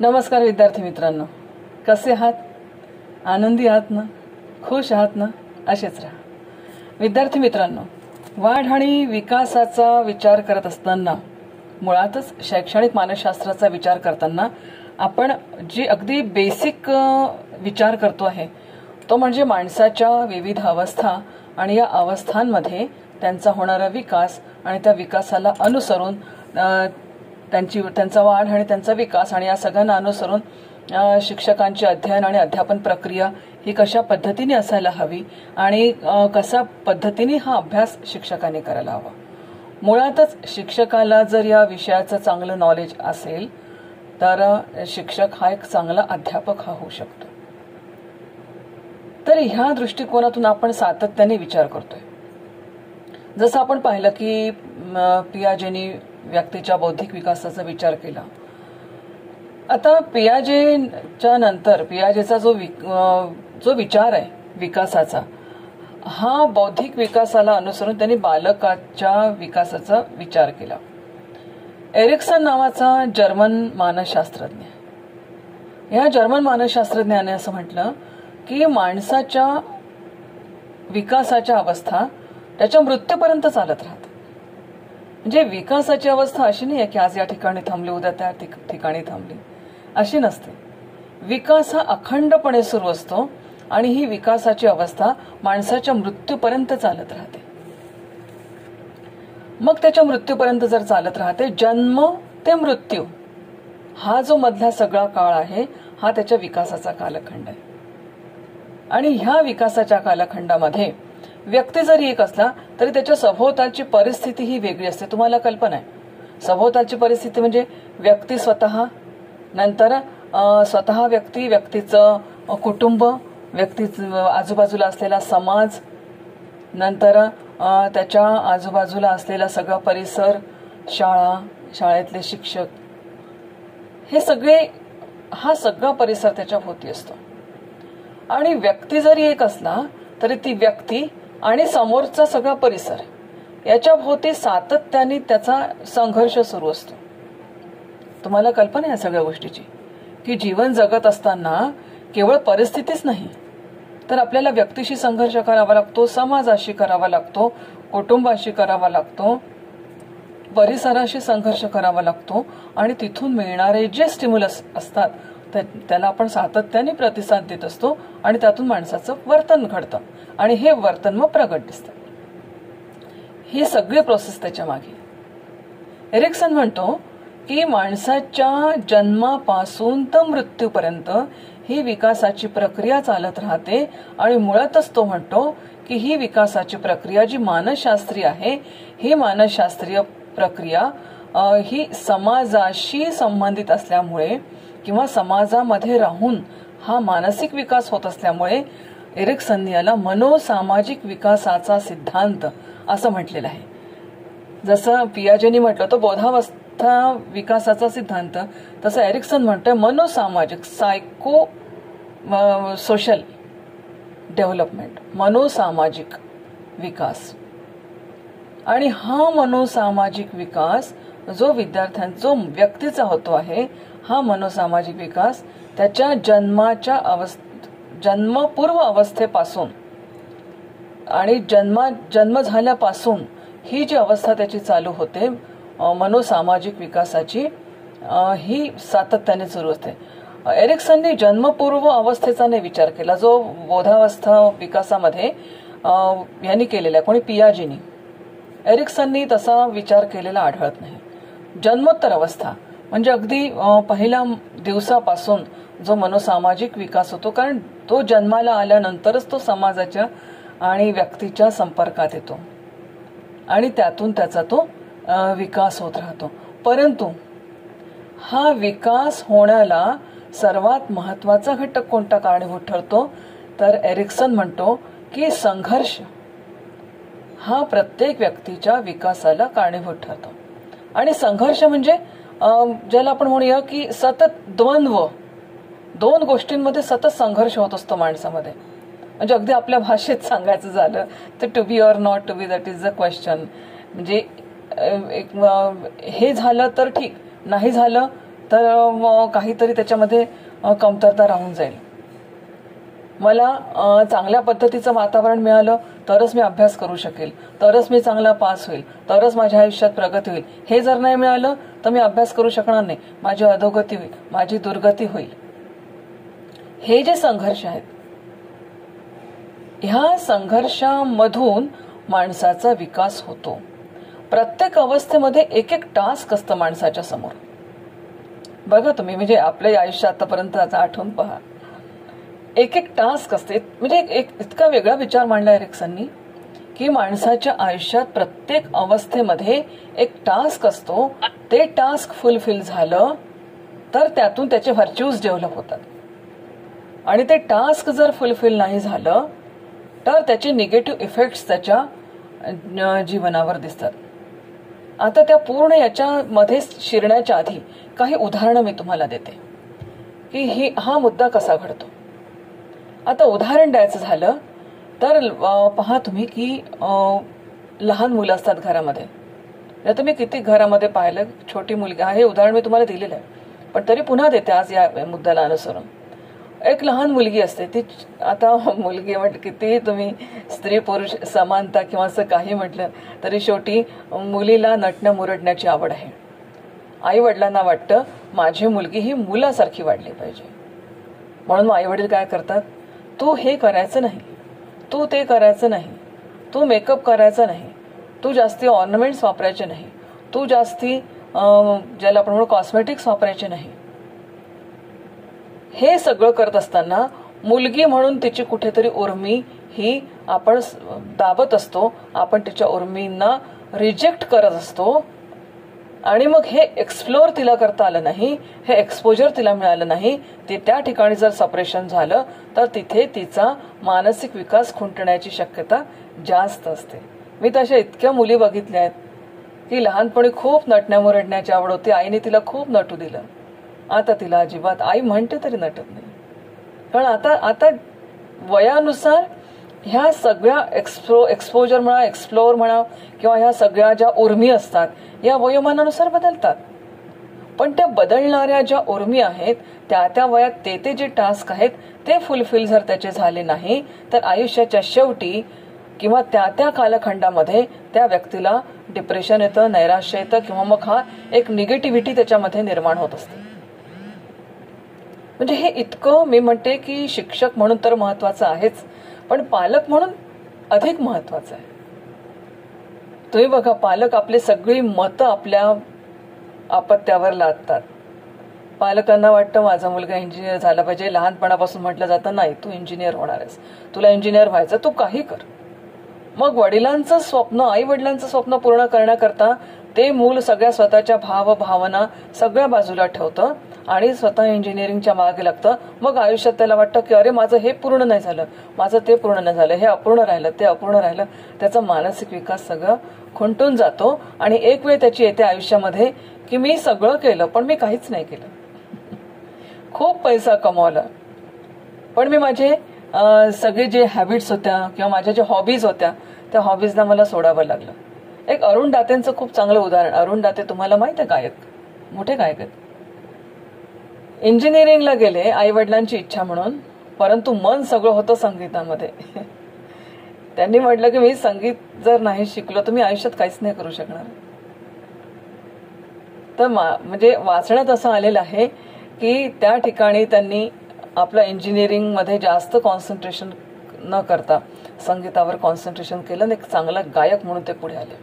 नमस्कार विद्यार्थी मित्रांनो, कसे आहात? आनंदी आहात ना? खुश आहात ना? असेच राहा. विद्यार्थी मित्रांनो, वाढ आणि विकासाचा विचार करत असताना, मुळातच शैक्षणिक मानसशास्त्राचा विचार करताना आपण जी अगदी बेसिक विचार करतो आहे तो म्हणजे माणसाच्या विविध अवस्था आणि या अवस्थांमध्ये त्यांचा होणारा विकास आणि त्या विकासाला अनुसरून त्यांचा वाढ आणि त्यांचा विकास आणि या सगळ्यांना अनुसरून शिक्षकांची अध्ययन आणि अध्यापन प्रक्रिया ही कशा पद्धतीने असायला हवी आणि कशा पद्धतीने हा अभ्यास शिक्षकांनी करायला हवा. मुळातच शिक्षकाला जर या विषयाचं चांगलं नॉलेज असेल तर शिक्षक हा एक चांगला अध्यापक हा होऊ शकतो. तर ह्या दृष्टिकोनातून आपण सातत्याने विचार करतोय. जसं आपण पाहिलं की पियाजेनी व्यक्तीच्या बौद्धिक विकासाचा विचार केला. आता पियाजेच्या नंतर पियाजेचा जो विचार आहे विकासाचा, हा बौद्धिक विकासाला अनुसरून त्यांनी बालकाच्या विकासाचा विचार केला. एरिक्सन नावाचा जर्मन मानसशास्त्रज्ञ, या जर्मन मानसशास्त्रज्ञाने असं म्हटलं की माणसाच्या विकासाच्या अवस्था त्याच्या मृत्यूपर्यंत चालत राहतात. म्हणजे विकासाची अवस्था अशी नाही आहे की आज या ठिकाणी थांबली उद्या त्या ठिकाणी थांबली, अशी नसते. विकास हा अखंडपणे सुरू असतो आणि ही विकासाची अवस्था माणसाच्या मृत्यूपर्यंत चालत राहते. मग त्याच्या मृत्यूपर्यंत जर चालत राहते, जन्म ते मृत्यू हा जो मधला सगळा काळ आहे हा त्याच्या विकासाचा कालखंड आहे. आणि ह्या विकासाच्या कालखंडामध्ये व्यक्ती जरी एक असला तरी त्याच्या सभोवतालची परिस्थिती ही वेगळी असते. तुम्हाला कल्पना आहे, सभोवतालची परिस्थिती म्हणजे व्यक्ती स्वतः, नंतर स्वतः व्यक्तीचं कुटुंब, आजूबाजूला असलेला समाज, नंतर त्याच्या आजूबाजूला असलेला सगळा परिसर, शाळेतले शिक्षक, हा सगळा परिसर त्याच्या भोवती असतो. आणि व्यक्ती जरी एक असला तरी ती व्यक्ती आणि समोरचा सगळा परिसर याच्या भोवती सातत्याने त्याचा संघर्ष सुरू असतो. तुम्हाला कल्पना आहे या सगळ्या गोष्टीची की जीवन जगत असताना केवळ परिस्थितीच नाही तर आपल्याला व्यक्तीशी संघर्ष करावा लागतो, समाजाशी करावा लागतो, कुटुंबाशी करावा लागतो, परिसराशी संघर्ष करावा लागतो आणि तिथून मिळणारे जे स्टिम्युलस असतात त्याला आपण सातत्याने प्रतिसाद देत असतो आणि त्यातून माणसाचं वर्तन घडतं आणि हे वर्तन मग प्रगट दिसतं. ही सगळी प्रोसेस त्याच्या मागे. एरिक्सन म्हणतो की माणसाच्या जन्मापासून तर मृत्यूपर्यंत ही विकासाची प्रक्रिया चालत राहते आणि मुळातच तो म्हणतो की ही विकासाची प्रक्रिया जी मानसशास्त्रीय आहे, ही मानसशास्त्रीय प्रक्रिया ही समाजाशी संबंधित असल्यामुळे किंवा समाजामध्ये राहून हा मानसिक विकास होत असल्यामुळे एरिक्सनने याला मनोसामाजिक विकासाचा सिद्धांत असं म्हटलेलं आहे. जसं पियाजेनी म्हटलं तो बोधावस्था विकासाचा सिद्धांत, तसं एरिक्सन म्हणतोय मनोसामाजिक, सायको सोशल डेव्हलपमेंट, मनोसामाजिक विकास. आणि हा मनोसामाजिक विकास जो व्यक्तीचा होतो आहे, हा मनोसामाजिक विकास त्याच्या जन्मपूर्व अवस्थेपासून आणि जन्म झाल्यापासून ही जी अवस्था त्याची चालू होते मनोसामाजिक विकासाची, ही सातत्याने सुरू असते. एरिक्सनने जन्मपूर्व अवस्थेचा नाही विचार केला जो बोधावस्था विकासामध्ये यांनी केलेला आहे. कोणी पियाजेनी, एरिक्सननी तसा विचार केलेला आढळत नाही. जन्मोत्तर अवस्था म्हणजे अगदी पहिल्या दिवसापासून जो मनोसामाजिक विकास होतो, कारण तो जन्माला आल्यानंतरच तो समाजाच्या आणि व्यक्तीच्या संपर्कात येतो आणि त्यातून त्याचा तो विकास होत राहतो. परंतु हा विकास होण्याला सर्वात महत्वाचा घटक कोणता कारणीभूत ठरतो तर एरिक्सन म्हणतो की संघर्ष हा प्रत्येक व्यक्तीच्या विकासाला कारणीभूत ठरतो. आणि संघर्ष म्हणजे ज्याला आपण म्हणूया की सतत द्वंद्व, दोन गोष्टींमध्ये सतत संघर्ष होत असतो माणसामध्ये. म्हणजे अगदी आपल्या भाषेत सांगायचं झालं तर to be or not to be, that is the question. म्हणजे हे झालं तर ठीक, नाही झालं तर काहीतरी त्याच्यामध्ये कमतरता राहून जाईल. मला चांगल्या पद्धतीचं वातावरण मिळालं तरच मी अभ्यास करू शकेल, तरच मी चांगला पास होईल, तरच माझ्या आयुष्यात प्रगती होईल. हे जर नाही मिळालं तर मी अभ्यास करू शकणार नाही, माझी अधोगती होईल, माझी दुर्गती होईल. हे जे संघर्ष आहेत, ह्या संघर्षामधून माणसाचा विकास होतो. प्रत्येक अवस्थेमध्ये एक एक टास्क असतं माणसाच्या समोर. बघा तुम्ही, म्हणजे आपल्या आयुष्यात आतापर्यंत आठवून पहा, एक एक टास्क असते. म्हणजे एक इतका वेगळा विचार मांडला एरिक्सननी की माणसाच्या आयुष्यात प्रत्येक अवस्थेमध्ये एक टास्क असतो. ते टास्क फुलफिल झालं तर त्यातून त्याचे व्हर्च्यूज डेव्हलप होतात, आणि ते टास्क जर फुलफिल नाही झालं तर त्याचे निगेटिव्ह इफेक्ट्स त्याच्या जीवनावर दिसतात. आता त्या पूर्ण याच्यामध्ये शिरण्याच्या आधी काही उदाहरणं मी तुम्हाला देते की हा मुद्दा कसा घडतो. आता उदाहरण द्यायचं झालं तर पहा तुम्ही की लहान मुलं असतात घरामध्ये. आता तुम्ही किती घरामध्ये पाहिलं, छोटी मुलगी, हे उदाहरण मी तुम्हाला दिलेलं आहे पण तरी पुन्हा देते आज या मुद्द्याला अनुसरून. एक लहान मुलगी असते, ती आता मुलगी म्हटलं किती तुम्ही स्त्री पुरुष समानता किंवा असं काही म्हटलं तरी शेवटी मुलीला नटणं मुरडण्याची आवड आहे. आई वडिलांना वाटतं माझी मुलगी ही मुलासारखी वाढली पाहिजे, म्हणून आई वडील काय करतात, तू हे करायचं नाही, तू ते करायचं नाही, तू मेकअप करायचा नाही, तू जास्ती ऑर्नामेंट्स वापरायचे नाही, तू जास्ती ज्याला आपण म्हणू कॉस्मेटिक्स वापरायचे नाही. हे सगळं करत असताना मुलगी म्हणून तिची कुठेतरी उर्मी ही आपण दाबत असतो, आपण तिच्या उर्मींना रिजेक्ट करत असतो. आणि मग हे एक्सप्लोर तिला करता आलं नाही, हे एक्सपोजर तिला मिळालं नाही, ते त्या ठिकाणी जर सपरेशन झालं तर तिथे तिचा मानसिक विकास खुंटण्याची शक्यता जास्त असते. मी तशा इतक्या मुली बघितल्या आहेत की लहानपणी खूप नटण्या मुरडण्याची आवड होती, आईने तिला खूप नटू दिलं, आता तिला अजिबात, आई म्हणते तरी नटत नाही. कारण आता वयानुसार ह्या सगळ्या एक्सपोजर म्हणा, एक्सप्लोअर म्हणा, किंवा ह्या सगळ्या ज्या उर्मी असतात या वयोमानानुसार बदलतात. पण त्या बदलणाऱ्या ज्या उर्मी आहेत त्या वयात ते जे टास्क आहेत ते फुलफिल जर त्याचे झाले नाही तर आयुष्याच्या शेवटी किंवा त्या कालखंडामध्ये त्या व्यक्तीला डिप्रेशन येतं, नैराश्य येतं, किंवा मग हा एक निगेटिव्हिटी त्याच्यामध्ये निर्माण होत असते. म्हणजे हे इतकं मी म्हणते की शिक्षक म्हणून तर महत्वाचं आहेच, पण पालक म्हणून अधिक महत्वाचं आहे. तुम्ही बघा, पालक आपली सगळी मतं आपल्या अपत्यावर लादतात. पालकांना वाटतं माझा मुलगा इंजिनियर झाला पाहिजे. लहानपणापासून म्हटलं जातं नाही तू इंजिनियर होणार आहेस, तुला इंजिनियर व्हायचं, तू काही कर. मग वडिलांचं स्वप्न, आई वडिलांचं स्वप्न पूर्ण करण्याकरता ते मूल सगळ्या स्वतःच्या भावना सगळ्या बाजूला ठेवतं आणि स्वतः इंजिनिअरिंगच्या मागे लागतं. मग आयुष्यात त्याला वाटतं की अरे माझं हे पूर्ण नाही झालं, माझं ते पूर्ण नाही झालं, हे अपूर्ण राहिलं, ते अपूर्ण राहिलं. त्याचा मानसिक विकास सगळं खुंटून जातो आणि एक वेळ त्याची येते आयुष्यामध्ये की मी सगळं केलं पण मी काहीच नाही केलं. खूप पैसा कमावला पण मी माझे सगळे जे हॅबिट्स होत्या किंवा माझ्या ज्या हॉबीज होत्या त्या हॉबीजला मला सोडावं लागलं. एक अरुण दातेंचं खूप चांगलं उदाहरण. अरुण दाते तुम्हाला माहित आहे, गायक, मोठे गायक आहेत. इंजिनिअरिंगला गेले आई वडिलांची इच्छा म्हणून, परंतु मन सगळं होतं संगीतामध्ये. त्यांनी म्हटलं की मी संगीत जर नाही शिकलो तर मी आयुष्यात काहीच नाही करू शकणार. तर म्हणजे वाचण्यात असं आलेलं आहे की त्या ठिकाणी त्यांनी आपलं इंजिनिअरिंगमध्ये जास्त कॉन्सन्ट्रेशन न करता संगीतावर कॉन्सन्ट्रेशन केलं, एक चांगला गायक म्हणून ते पुढे आले.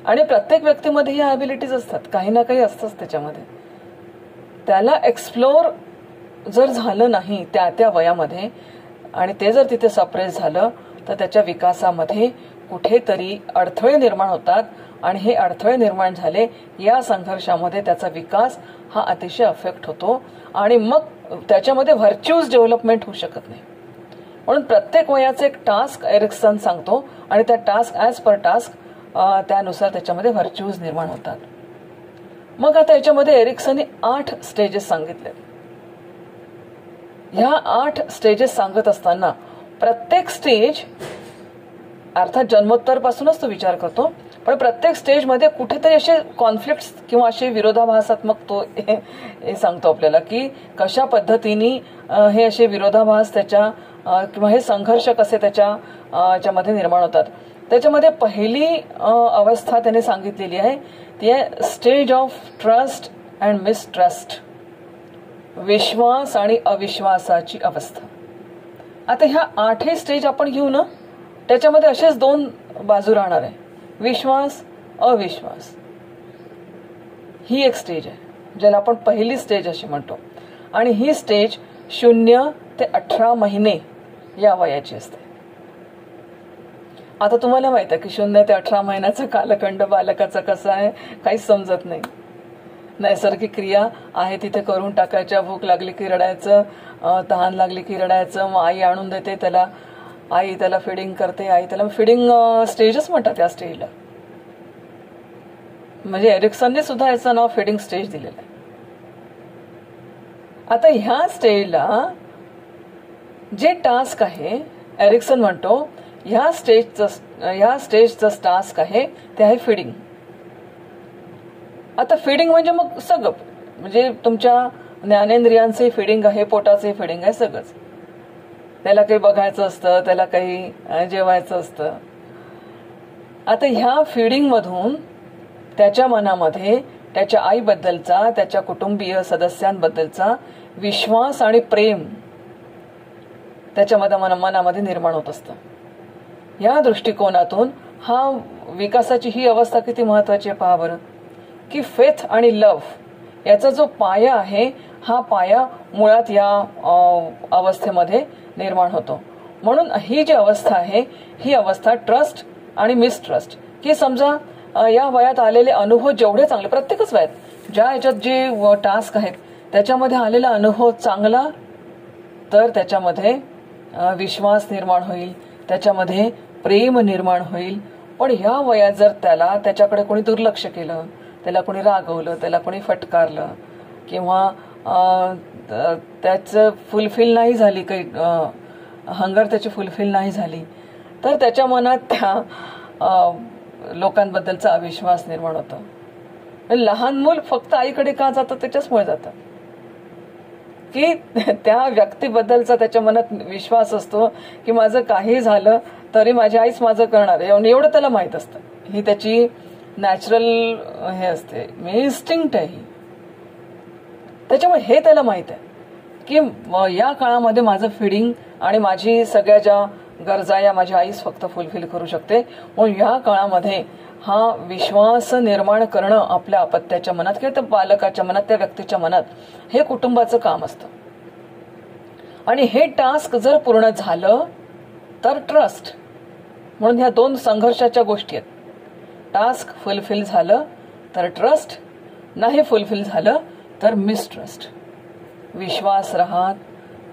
आणि प्रत्येक व्यक्तीमध्ये ह्या ॲबिलिटीज असतात, काही ना काही असतंच त्याच्यामध्ये. त्याला एक्सप्लोर जर झालं नाही त्या वयामध्ये आणि ते जर तिथे सप्रेस झालं तर त्याच्या विकासामध्ये कुठेतरी अडथळे निर्माण होतात आणि हे अडथळे निर्माण झाले या संघर्षामध्ये त्याचा विकास हा अतिशय अफेक्ट होतो आणि मग त्याच्यामध्ये व्हर्च्यूज डेव्हलपमेंट होऊ शकत नाही. म्हणून प्रत्येक वयाचे एक टास्क एरिक्सन सांगतो आणि त्या टास्क ॲज पर टास्क त्यानुसार त्याच्यामध्ये व्हर्च्यूज निर्माण होतात. मग आता याच्यामध्ये एरिक्सनने 8 स्टेजेस सांगितले. ह्या 8 स्टेजेस सांगत असताना प्रत्येक स्टेज अर्थात जन्मोत्तर पासूनच तो विचार करतो, पण प्रत्येक स्टेजमध्ये कुठेतरी असे कॉन्फ्लिक्ट्स किंवा असे विरोधाभासात्मक तो हे सांगतो आपल्याला की कशा पद्धतीने हे असे विरोधाभास त्याच्या किंवा हे संघर्ष कसे त्याच्यामध्ये निर्माण होतात. त्याच्यामध्ये पहिली अवस्था त्याने सांगितलेली आहे ती आहे stage of trust and mistrust, विश्वास आणि अविश्वासाची अवस्था. आता ह्या 8 स्टेज आपण घेऊ ना, त्याच्यामध्ये असेच 2 बाजू राहणार आहे, विश्वास अविश्वास. ही एक स्टेज आहे ज्याला आपण पहिली स्टेज अशी म्हणतो, आणि ही स्टेज 0 ते 18 महिने या वयाची असते. आता तुम्हाला माहित आहे की 0 ते 18 महिन्याचा कालखंड बालकाचा कसा आहे काहीच समजत नाही. नैसर्गिक क्रिया आहे तिथे करून टाकायच्या, भूक लागली की रडायचं, तहान लागली की रडायचं, मग आई आणून देते त्याला, आई त्याला फिडिंग करते, आई त्याला फिडिंग स्टेजच म्हणतात त्या स्टेजला. म्हणजे एरिक्सनने सुद्धा याचं नाव फिडिंग स्टेज दिलेलं आहे. आता ह्या स्टेजला जे टास्क आहे, एरिक्सन म्हणतो ह्या स्टेजचं टास्क आहे ते आहे फिडिंग. आता फिडिंग म्हणजे मग सगळं, म्हणजे तुमच्या ज्ञानेंद्रियांचे फिडिंग आहे, पोटाचे फिडिंग आहे, सगळंच. त्याला काही बघायचं असतं, त्याला काही जेवायचं असतं. आता ह्या फिडिंग मधून त्याच्या मनामध्ये त्याच्या आईबद्दलचा, त्याच्या कुटुंबीय सदस्यांबद्दलचा विश्वास आणि प्रेम त्याच्या मनामध्ये निर्माण होत असतं. या दृष्टिकोनातून हा विकासाची ही अवस्था किती महत्वाची आहे पहा बरं, की फेथ आणि लव्ह याचा जो पाया आहे, हा पाया मुळात या अवस्थेमध्ये निर्माण होतो. म्हणून ही जी अवस्था आहे ही अवस्था ट्रस्ट आणि मिसट्रस्ट, की समजा या वयात आलेले अनुभव जेवढे चांगले, प्रत्येकच वयात ज्या याच्यात जे टास्क आहेत त्याच्यामध्ये आलेला अनुभव चांगला, तर त्याच्यामध्ये विश्वास निर्माण होईल, त्याच्यामध्ये प्रेम निर्माण होईल. पण ह्या वयात जर त्याच्याकडे कोणी दुर्लक्ष केलं, त्याला कोणी रागवलं, त्याला कोणी फटकारलं, किंवा त्याचं फुलफिल नाही झाली, काही हंगर त्याची फुलफिल नाही झाली, तर त्याच्या मनात त्या लोकांबद्दलचा अविश्वास निर्माण होतो. लहान मूल फक्त आईकडे का जातं, त्याच्याचमुळे जातं की त्या व्यक्तीबद्दलचा त्याच्या मनात विश्वास असतो की माझं काही झालं तरी माझी आईच माझं करणार आहे, एवढं त्याला माहित असतं. ही त्याची नॅचरल हे असते, इन्स्टिंक्ट आहे ही. त्याच्यामुळे हे त्याला माहित आहे की या काळामध्ये माझं फिडिंग आणि माझी सगळ्या ज्या गरजा या माझी आईच फक्त फुलफिल करू शकते. म्हणून या काळामध्ये हा विश्वास निर्माण करणं आपल्या अपत्याच्या मनात किंवा त्या बालकाच्या मनात, त्या व्यक्तीच्या मनात, हे कुटुंबाचं काम असतं. आणि हे टास्क जर पूर्ण झालं तर ट्रस्ट. म्हणून ह्या 2 संघर्षाच्या गोष्टी आहेत. टास्क फुलफिल झालं तर ट्रस्ट, नाही फुलफिल झालं तर मिसट्रस्ट, विश्वास राहत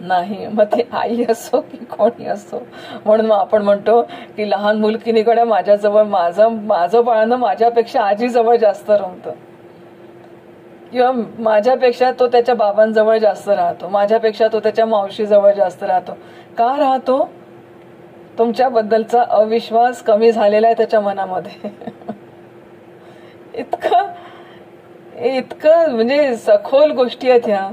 नाही. मग ते आई असो की कोणी असो. म्हणून मग आपण म्हणतो की लहान मुलकिनीकडे माझ्याजवळ माझं बाळानं माझ्यापेक्षा आजीजवळ जास्त रमतं, किंवा माझ्यापेक्षा तो त्याच्या बाबांजवळ जास्त राहतो, माझ्यापेक्षा तो त्याच्या मावशीजवळ जास्त राहतो. का राहतो? तुमच्याबद्दलचा अविश्वास कमी झालेला आहे त्याच्या मनामध्ये. इतकं म्हणजे सखोल गोष्टी आहेत ह्या.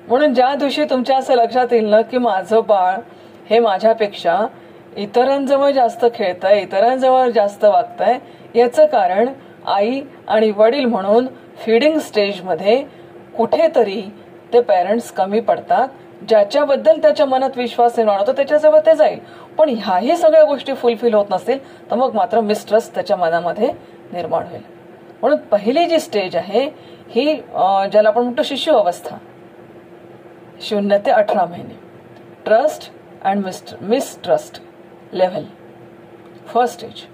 म्हणून ज्या दिवशी तुमच्या असं लक्षात येईल ना की माझं बाळ हे माझ्यापेक्षा इतरांजवळ जास्त खेळतंय, इतरांजवळ जास्त वागतंय, याचं कारण आई आणि वडील म्हणून फीडिंग स्टेजमध्ये कुठेतरी ते पेरेंट्स कमी पडतात. ज्याच्याबद्दल त्याच्या मनात विश्वास निर्माण होतो त्याच्याजवळ ते जाईल. पण ह्याही सगळ्या गोष्टी फुलफिल होत नसतील तर मग मात्र मिसट्रस्ट त्याच्या मनामध्ये निर्माण होईल. म्हणून पहिली जी स्टेज आहे ही ज्याला आपण म्हणतो शिशु अवस्था, 0 ते 18 महिने, trust and mistrust level, first stage.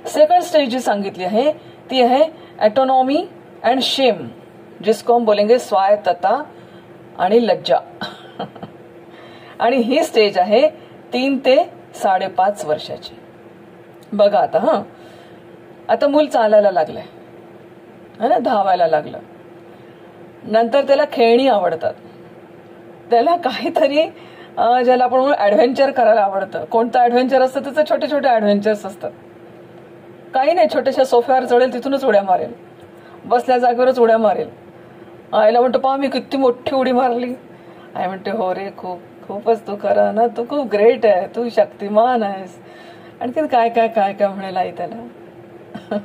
Second stage जी सांगितली आहे ती आहे ऑटोनॉमी अँड शेम, जिसको हम बोलेंगे स्वायत्तता आणि लज्जा. आणि ही स्टेज आहे 3 ते 5.5 वर्षाची. बघा आता मूल चालायला लागलंय ना, धावायला लागलं, नंतर त्याला खेळणी आवडतात, त्याला काहीतरी ज्याला आपण म्हणून ऍडव्हेंचर करायला आवडतं. कोणतं ऍडव्हेंचर असतं त्याचे छोटे छोटे ऍडव्हेंचर्स असतात. काही नाही, छोट्याशा सोफ्यावर चढेल, तिथूनच उड्या मारेल, बसल्या जागेवरच उड्या मारेल. आईला म्हणतो पहा मी किती मोठी उडी मारली. आई म्हणते हो रे, खूपच तू खरं ना, तू खूप ग्रेट आहे, तू शक्तिमान आहेस. आणखी काय काय काय काय म्हणेल आई त्याला.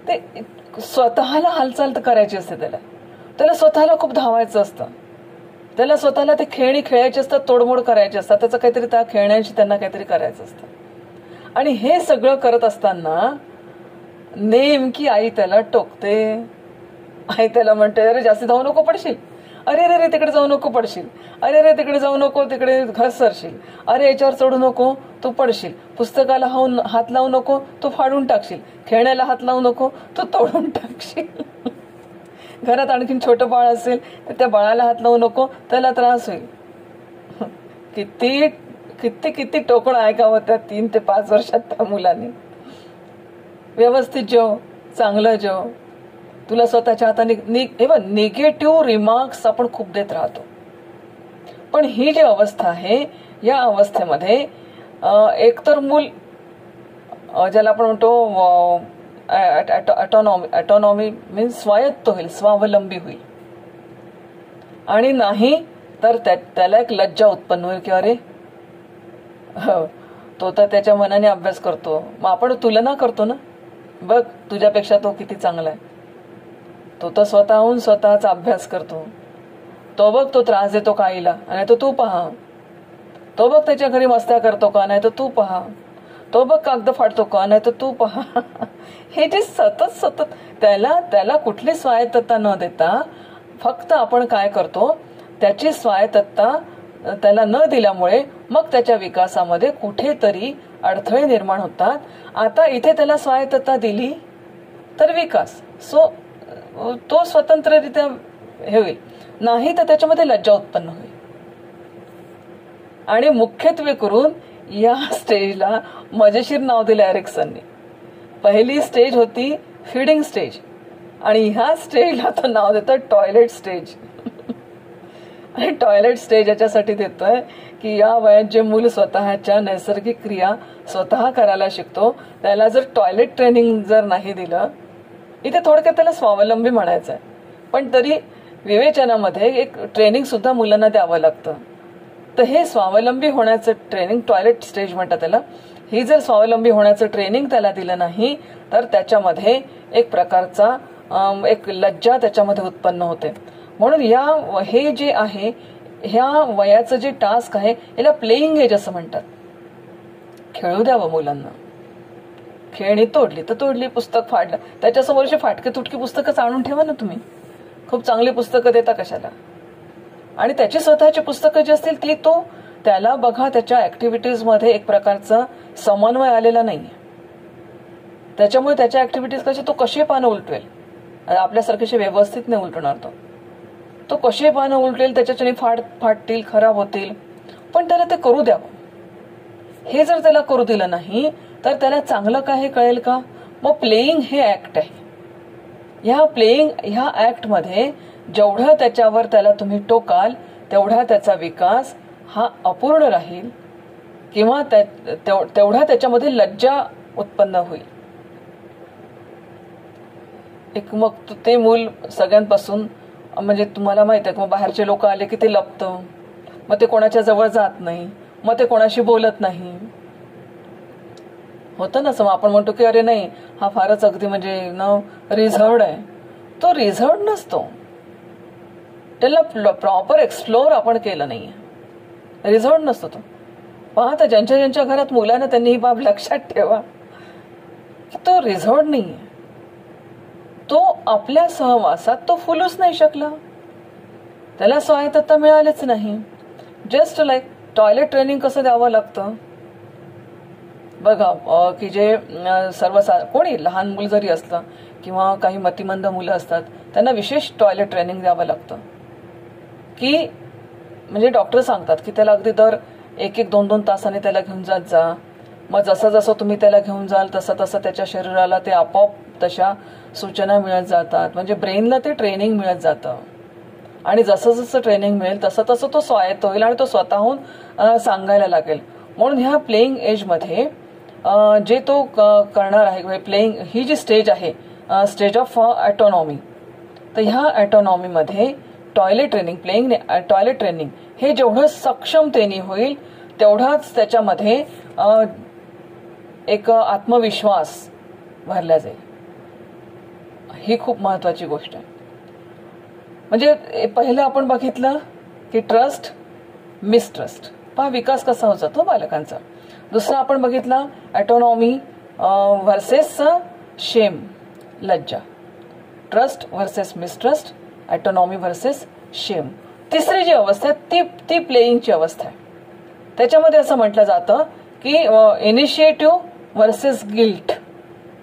ते स्वतःला हालचाल तर करायची असते, त्याला स्वतःला खूप धावायचं असतं, त्याला स्वतःला ते खेळणी खेळायची असतात, तोडमोड करायची असतात, त्याचं काहीतरी त्या खेळण्यांशी त्यांना काहीतरी करायचं असतं. आणि हे सगळं करत असताना नेमकी आई त्याला टोकते. आई त्याला म्हणते अरे जास्ती धावू नको, पडशील. अरे रे रे तिकडे जाऊ नको, पडशील. अरे रे तिकडे जाऊ नको, तिकडे घसरशील. अरे याच्यावर चढू नको, तू पडशील. पुस्तकाला हात लावू नको, तू फाडून टाकशील. खेळण्याला हात लावू नको, तू तोडून टाकशील. घरात आणखीन छोटं बाळ असेल तर त्या बाळाला हात लावू नको, त्याला त्रास होईल. किती किती किती टोकणं ऐकावं त्या 3 ते 5 वर्षात त्या मुलांनी. व्यवस्थित जेव, चांगलं जेव. तुला स्वतःच्या हाताने निगेटिव्ह रिमार्क्स आपण खूप देत राहतो. पण ही जी अवस्था आहे, या अवस्थेमध्ये एकतर मूल ज्याला आपण म्हणतो ऑटोनॉमी मीन्स स्वायत्त होईल, स्वावलंबी होईल. आणि नाही तर त्याला एक लज्जा उत्पन्न होईल की अरे तो तर त्याच्या मनाने अभ्यास करतो, मग आपण तुलना करतो ना, बघ तुझ्यापेक्षा तो किती चांगला आहे. तो तर स्वतःहून स्वतःचा अभ्यास करतो. तो बघ तो त्रास देतो का आईला, नाही तर तू पहा. तो बघ त्याच्या घरी मस्त्या करतो का, नाही तर तू पहा. तो बघ कागद फाडतो का, नाही तर तू पहा. हे जे सतत त्याला कुठली स्वायत्तता न देता फक्त आपण काय करतो, त्याची स्वायत्तता त्याला न दिल्यामुळे मग त्याच्या विकासामध्ये कुठेतरी अडथळे निर्माण होतात. आता इथे त्याला स्वायत्तता दिली तर विकास, तो स्वतंत्ररित्या हे होईल. नाही तर त्याच्यामध्ये लज्जा उत्पन्न होईल. आणि मुख्यत्वे करून या स्टेजला मजेशीर नाव दिलं एरिक्सनने. पहिली स्टेज होती फीडिंग स्टेज, आणि ह्या स्टेजला तो नाव देतोय टॉयलेट स्टेज. आणि टॉयलेट स्टेज याच्यासाठी देतोय की या वयात जे मूल स्वतःच्या नैसर्गिक क्रिया स्वतः करायला शिकतो, त्याला जर टॉयलेट ट्रेनिंग जर नाही दिलं, इथे थोडक्यात त्याला स्वावलंबी म्हणायचं आहे, पण तरी विवेचनामध्ये एक ट्रेनिंग सुद्धा मुलांना द्यावं लागतं. तर हे स्वावलंबी होण्याचं ट्रेनिंग टॉयलेट स्टेज म्हणतात त्याला. ही जर स्वावलंबी होण्याचं ट्रेनिंग त्याला दिलं नाही तर त्याच्यामध्ये एक प्रकारचा एक लज्जा त्याच्यामध्ये उत्पन्न होते. म्हणून हे जे आहे, ह्या वयाचं जे टास्क आहे याला प्लेइंग एज असं म्हणतात. खेळू द्यावं मुलांना. खेळणी तोडली तर तोडली, पुस्तक फाडलं, त्याच्यासमोरची फाटके तुटकी पुस्तकच आणून ठेवा ना तुम्ही. खूप चांगली पुस्तकं देता कशाला. आणि त्याची स्वतःची पुस्तकं जी असतील ती त्याला बघा त्याच्या ऍक्टिव्हिटीजमध्ये एक प्रकारचा समन्वय आलेला नाहीये. त्याच्यामुळे त्याच्या ऍक्टिव्हिटीज तो कशी पानं उलटवेल, आपल्यासारखेशी व्यवस्थित नाही उलटणार तो कसे पानं उलटेल, त्याच्याने फाटतील, खराब होतील. पण त्याला ते करू द्यावं. हे जर त्याला करू दिलं नाही तर त्याला चांगलं काय हे कळेल का. मग प्लेइंग हे ऍक्ट आहे. ह्या ऍक्टमध्ये जेवढं त्याच्यावर त्याला तुम्ही टोकाल तेवढा त्याचा विकास हा अपूर्ण राहील, किंवा तेवढा त्याच्यामध्ये लज्जा उत्पन्न होईल. एक मग ते मूल सगळ्यांपासून, म्हणजे तुम्हाला माहित आहे, मग बाहेरचे लोक आले की ते लपतं, मग ते कोणाच्या जवळ जात नाही, मग ते कोणाशी बोलत नाही. होतं ना, आपण म्हणतो की अरे नाही हा फारच अगदी म्हणजे रिझर्व्ड आहे. तो रिझर्व्ड नसतो, त्याला प्रॉपर एक्सप्लोर आपण केलं नाहीये. रिझर्व्ड नसतो तो. पाहता ज्यांच्या घरात मुलांना त्यांनी ही बाब लक्षात ठेवा, तो रिझर्व्ड नाहीये. तो आपल्या सहवासात तो फुलूच नाही शकला, त्याला स्वायत्तता मिळालीच नाही. जस्ट लाईक टॉयलेट ट्रेनिंग कसं द्यावं लागतं बघा, की जे कोणी लहान मुलं जरी असलं किंवा काही मतिमंद मुलं असतात त्यांना विशेष टॉयलेट ट्रेनिंग द्यावं लागतं. की म्हणजे डॉक्टर सांगतात की त्याला अगदी दर 1-2 तासाने त्याला घेऊन जात जा. मग जसं तुम्ही त्याला घेऊन जाल तसं त्याच्या शरीराला ते आपोआप तशा सूचना मिळत जातात. म्हणजे ब्रेनला ते ट्रेनिंग मिळत जातं. आणि जसं जसं ट्रेनिंग मिळेल तसं तसं तो स्वायत्त होईल आणि तो स्वतःहून सांगायला लागेल. म्हणून ह्या प्लेइंग एजमध्ये जे तो करणार आहे, प्लेइंग ही जी स्टेज आहे, स्टेज ऑफ ऑटोनॉमी, तर ह्या ऑटोनॉमीमध्ये toilet training, playing toilet training हे जेवढं सक्षमतेने होईल तेवढाच त्याच्यामध्ये एक आत्मविश्वास भरला जाईल. ही खूप महत्वाची गोष्ट आहे. म्हणजे पहिलं आपण बघितलं की ट्रस्ट, मिसट्रस्ट, पहा विकास कसा होत जातो बालकांचा. दुसरा आपण बघितला ऑटोनॉमी व्हर्सेस शेम, लज्जा. Trust versus mistrust, autonomy versus shame. तिसरी जी अवस्था आहे ती प्लेइंगची अवस्था आहे. त्याच्यामध्ये असं म्हटलं जातं की इनिशिएटिव्ह व्हर्सेस गिल्ट,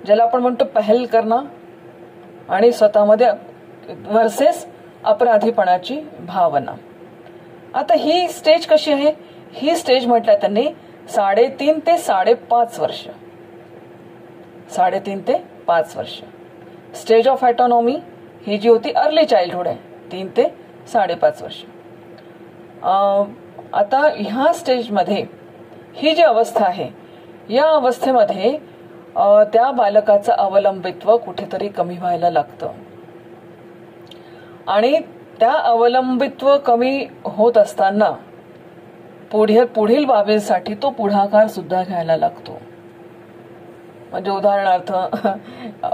ज्याला आपण म्हणतो पहल करणं, आणि स्वतःमध्ये व्हर्सेस अपराधीपणाची भावना. आता ही स्टेज कशी आहे? ही स्टेज म्हटलं त्यांनी 3.5 ते 5.5 वर्ष. 3.5 ते 5 वर्ष. स्टेज ऑफ ऑटोनॉमी ही जी होती अर्ली चाइल्डहुड आहे, 3 ते 5.5 वर्ष. आता ह्या स्टेजमध्ये ही जी अवस्था आहे, या अवस्थेमध्ये त्या बालकाचं अवलंबित्व कुठेतरी कमी व्हायला लागतं आणि त्या अवलंबित्व कमी होत असताना पुढील बाबींसाठी तो पुढाकार सुद्धा घ्यायला लागतो. म्हणजे उदाहरणार्थ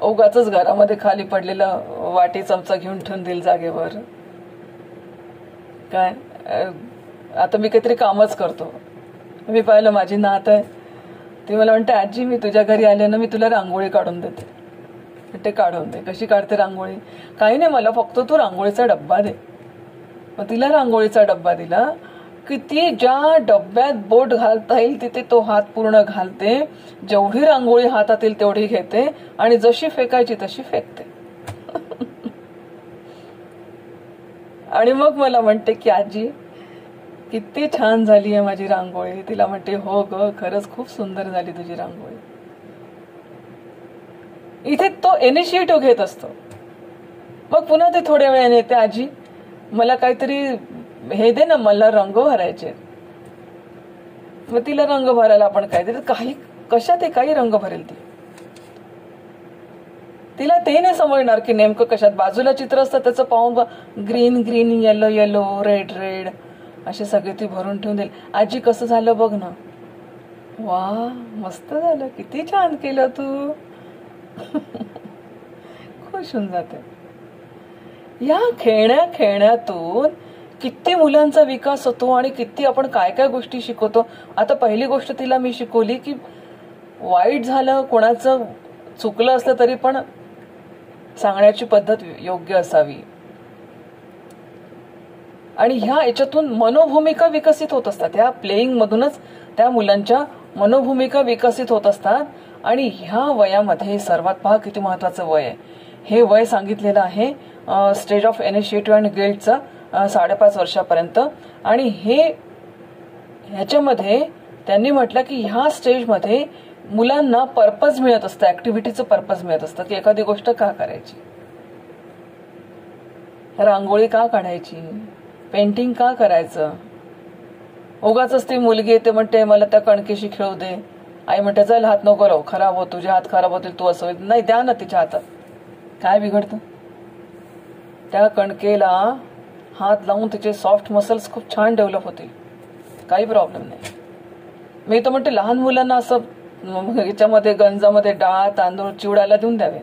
उगाच घरामध्ये खाली पडलेलं वाटी चमचा घेऊन ठेवून दिल जागेवर, काय आता मी काहीतरी कामच करतो, मी पाहिलं माझी नात आहे, ती मला म्हणते आजी मी तुझ्या घरी आले ना, मी तुला रांगोळी काढून देते. ते काढून दे. कशी काढते रांगोळी? काही नाही, मला फक्त तू रांगोळीचा डब्बा दे. मग तिला रांगोळीचा डब्बा दिला की ती ज्या डब्यात बोट घालता येईल तिथे तो हात पूर्ण घालते, जेवढी रांगोळी हातात येईल तेवढी घेते आणि जशी फेकायची तशी फेकते. आणि मग मला म्हणते की आजी किती छान झाली आहे माझी रांगोळी. तिला म्हणते हो ग, खरंच खूप सुंदर झाली तुझी रांगोळी. इथे तो इनिशिएटिव्ह घेत असतो. मग पुन्हा ते थोड्या वेळाने येते, आजी मला काहीतरी हे दे ना, मला रंग भरायचे. मग तिला रंग भरायला आपण काहीतरी कशात काही रंग भरेल ती. तिला ते नाही समजणार की नेमकं कशात. बाजूला चित्र असतं त्याचं पाहून green green, yellow yellow, red red असे सगळे ती भरून ठेवून देईल. आजी कसं झालं बघ ना, वा मस्त झालं, किती छान केलं तू. खुश होऊन जाते. या खेळण्यातून किती मुलांचा विकास होतो आणि किती आपण काय काय गोष्टी शिकवतो. आता पहिली गोष्ट तिला मी शिकवली की वाईट झालं, कोणाचं चुकलं असलं तरी पण सांगण्याची पद्धत योग्य असावी. आणि ह्या याच्यातून मनोभूमिका विकसित होत असतात. ह्या प्लेइंग मधूनच त्या मुलांच्या मनोभूमिका विकसित होत असतात. आणि ह्या वयामध्ये सर्वात पहा किती महत्वाचं वय आहे. हे वय सांगितलेलं आहे स्टेज ऑफ इनिशिएटिव्ह अँड गिल्टचं 5.5 वर्षापर्यंत. आणि ह्याच्यामध्ये त्यांनी म्हटलं की ह्या स्टेजमध्ये मुलांना पर्पज मिळत असतं, ऍक्टिव्हिटीचं पर्पज मिळत असतं की एखादी गोष्ट का करायची, रांगोळी का काढायची, पेंटिंग का करायचं. उगाच ती मुलगी येते म्हणते मला त्या कणकेशी खेळू दे, आई म्हणते चल हात नको लावू, खराब हो, तुझे हात खराब होतील, तू असं नाही, द्या ना तिच्या हातात. काय बिघडतं? त्या कणकेला हात लावून तिचे सॉफ्ट मसल्स खूप छान डेव्हलप होतील, काही प्रॉब्लेम नाही. मी तर म्हणते लहान मुलांना असं ह्याच्यामध्ये गंजामध्ये डाळ तांदूळ चिवडायला देऊन द्यावे.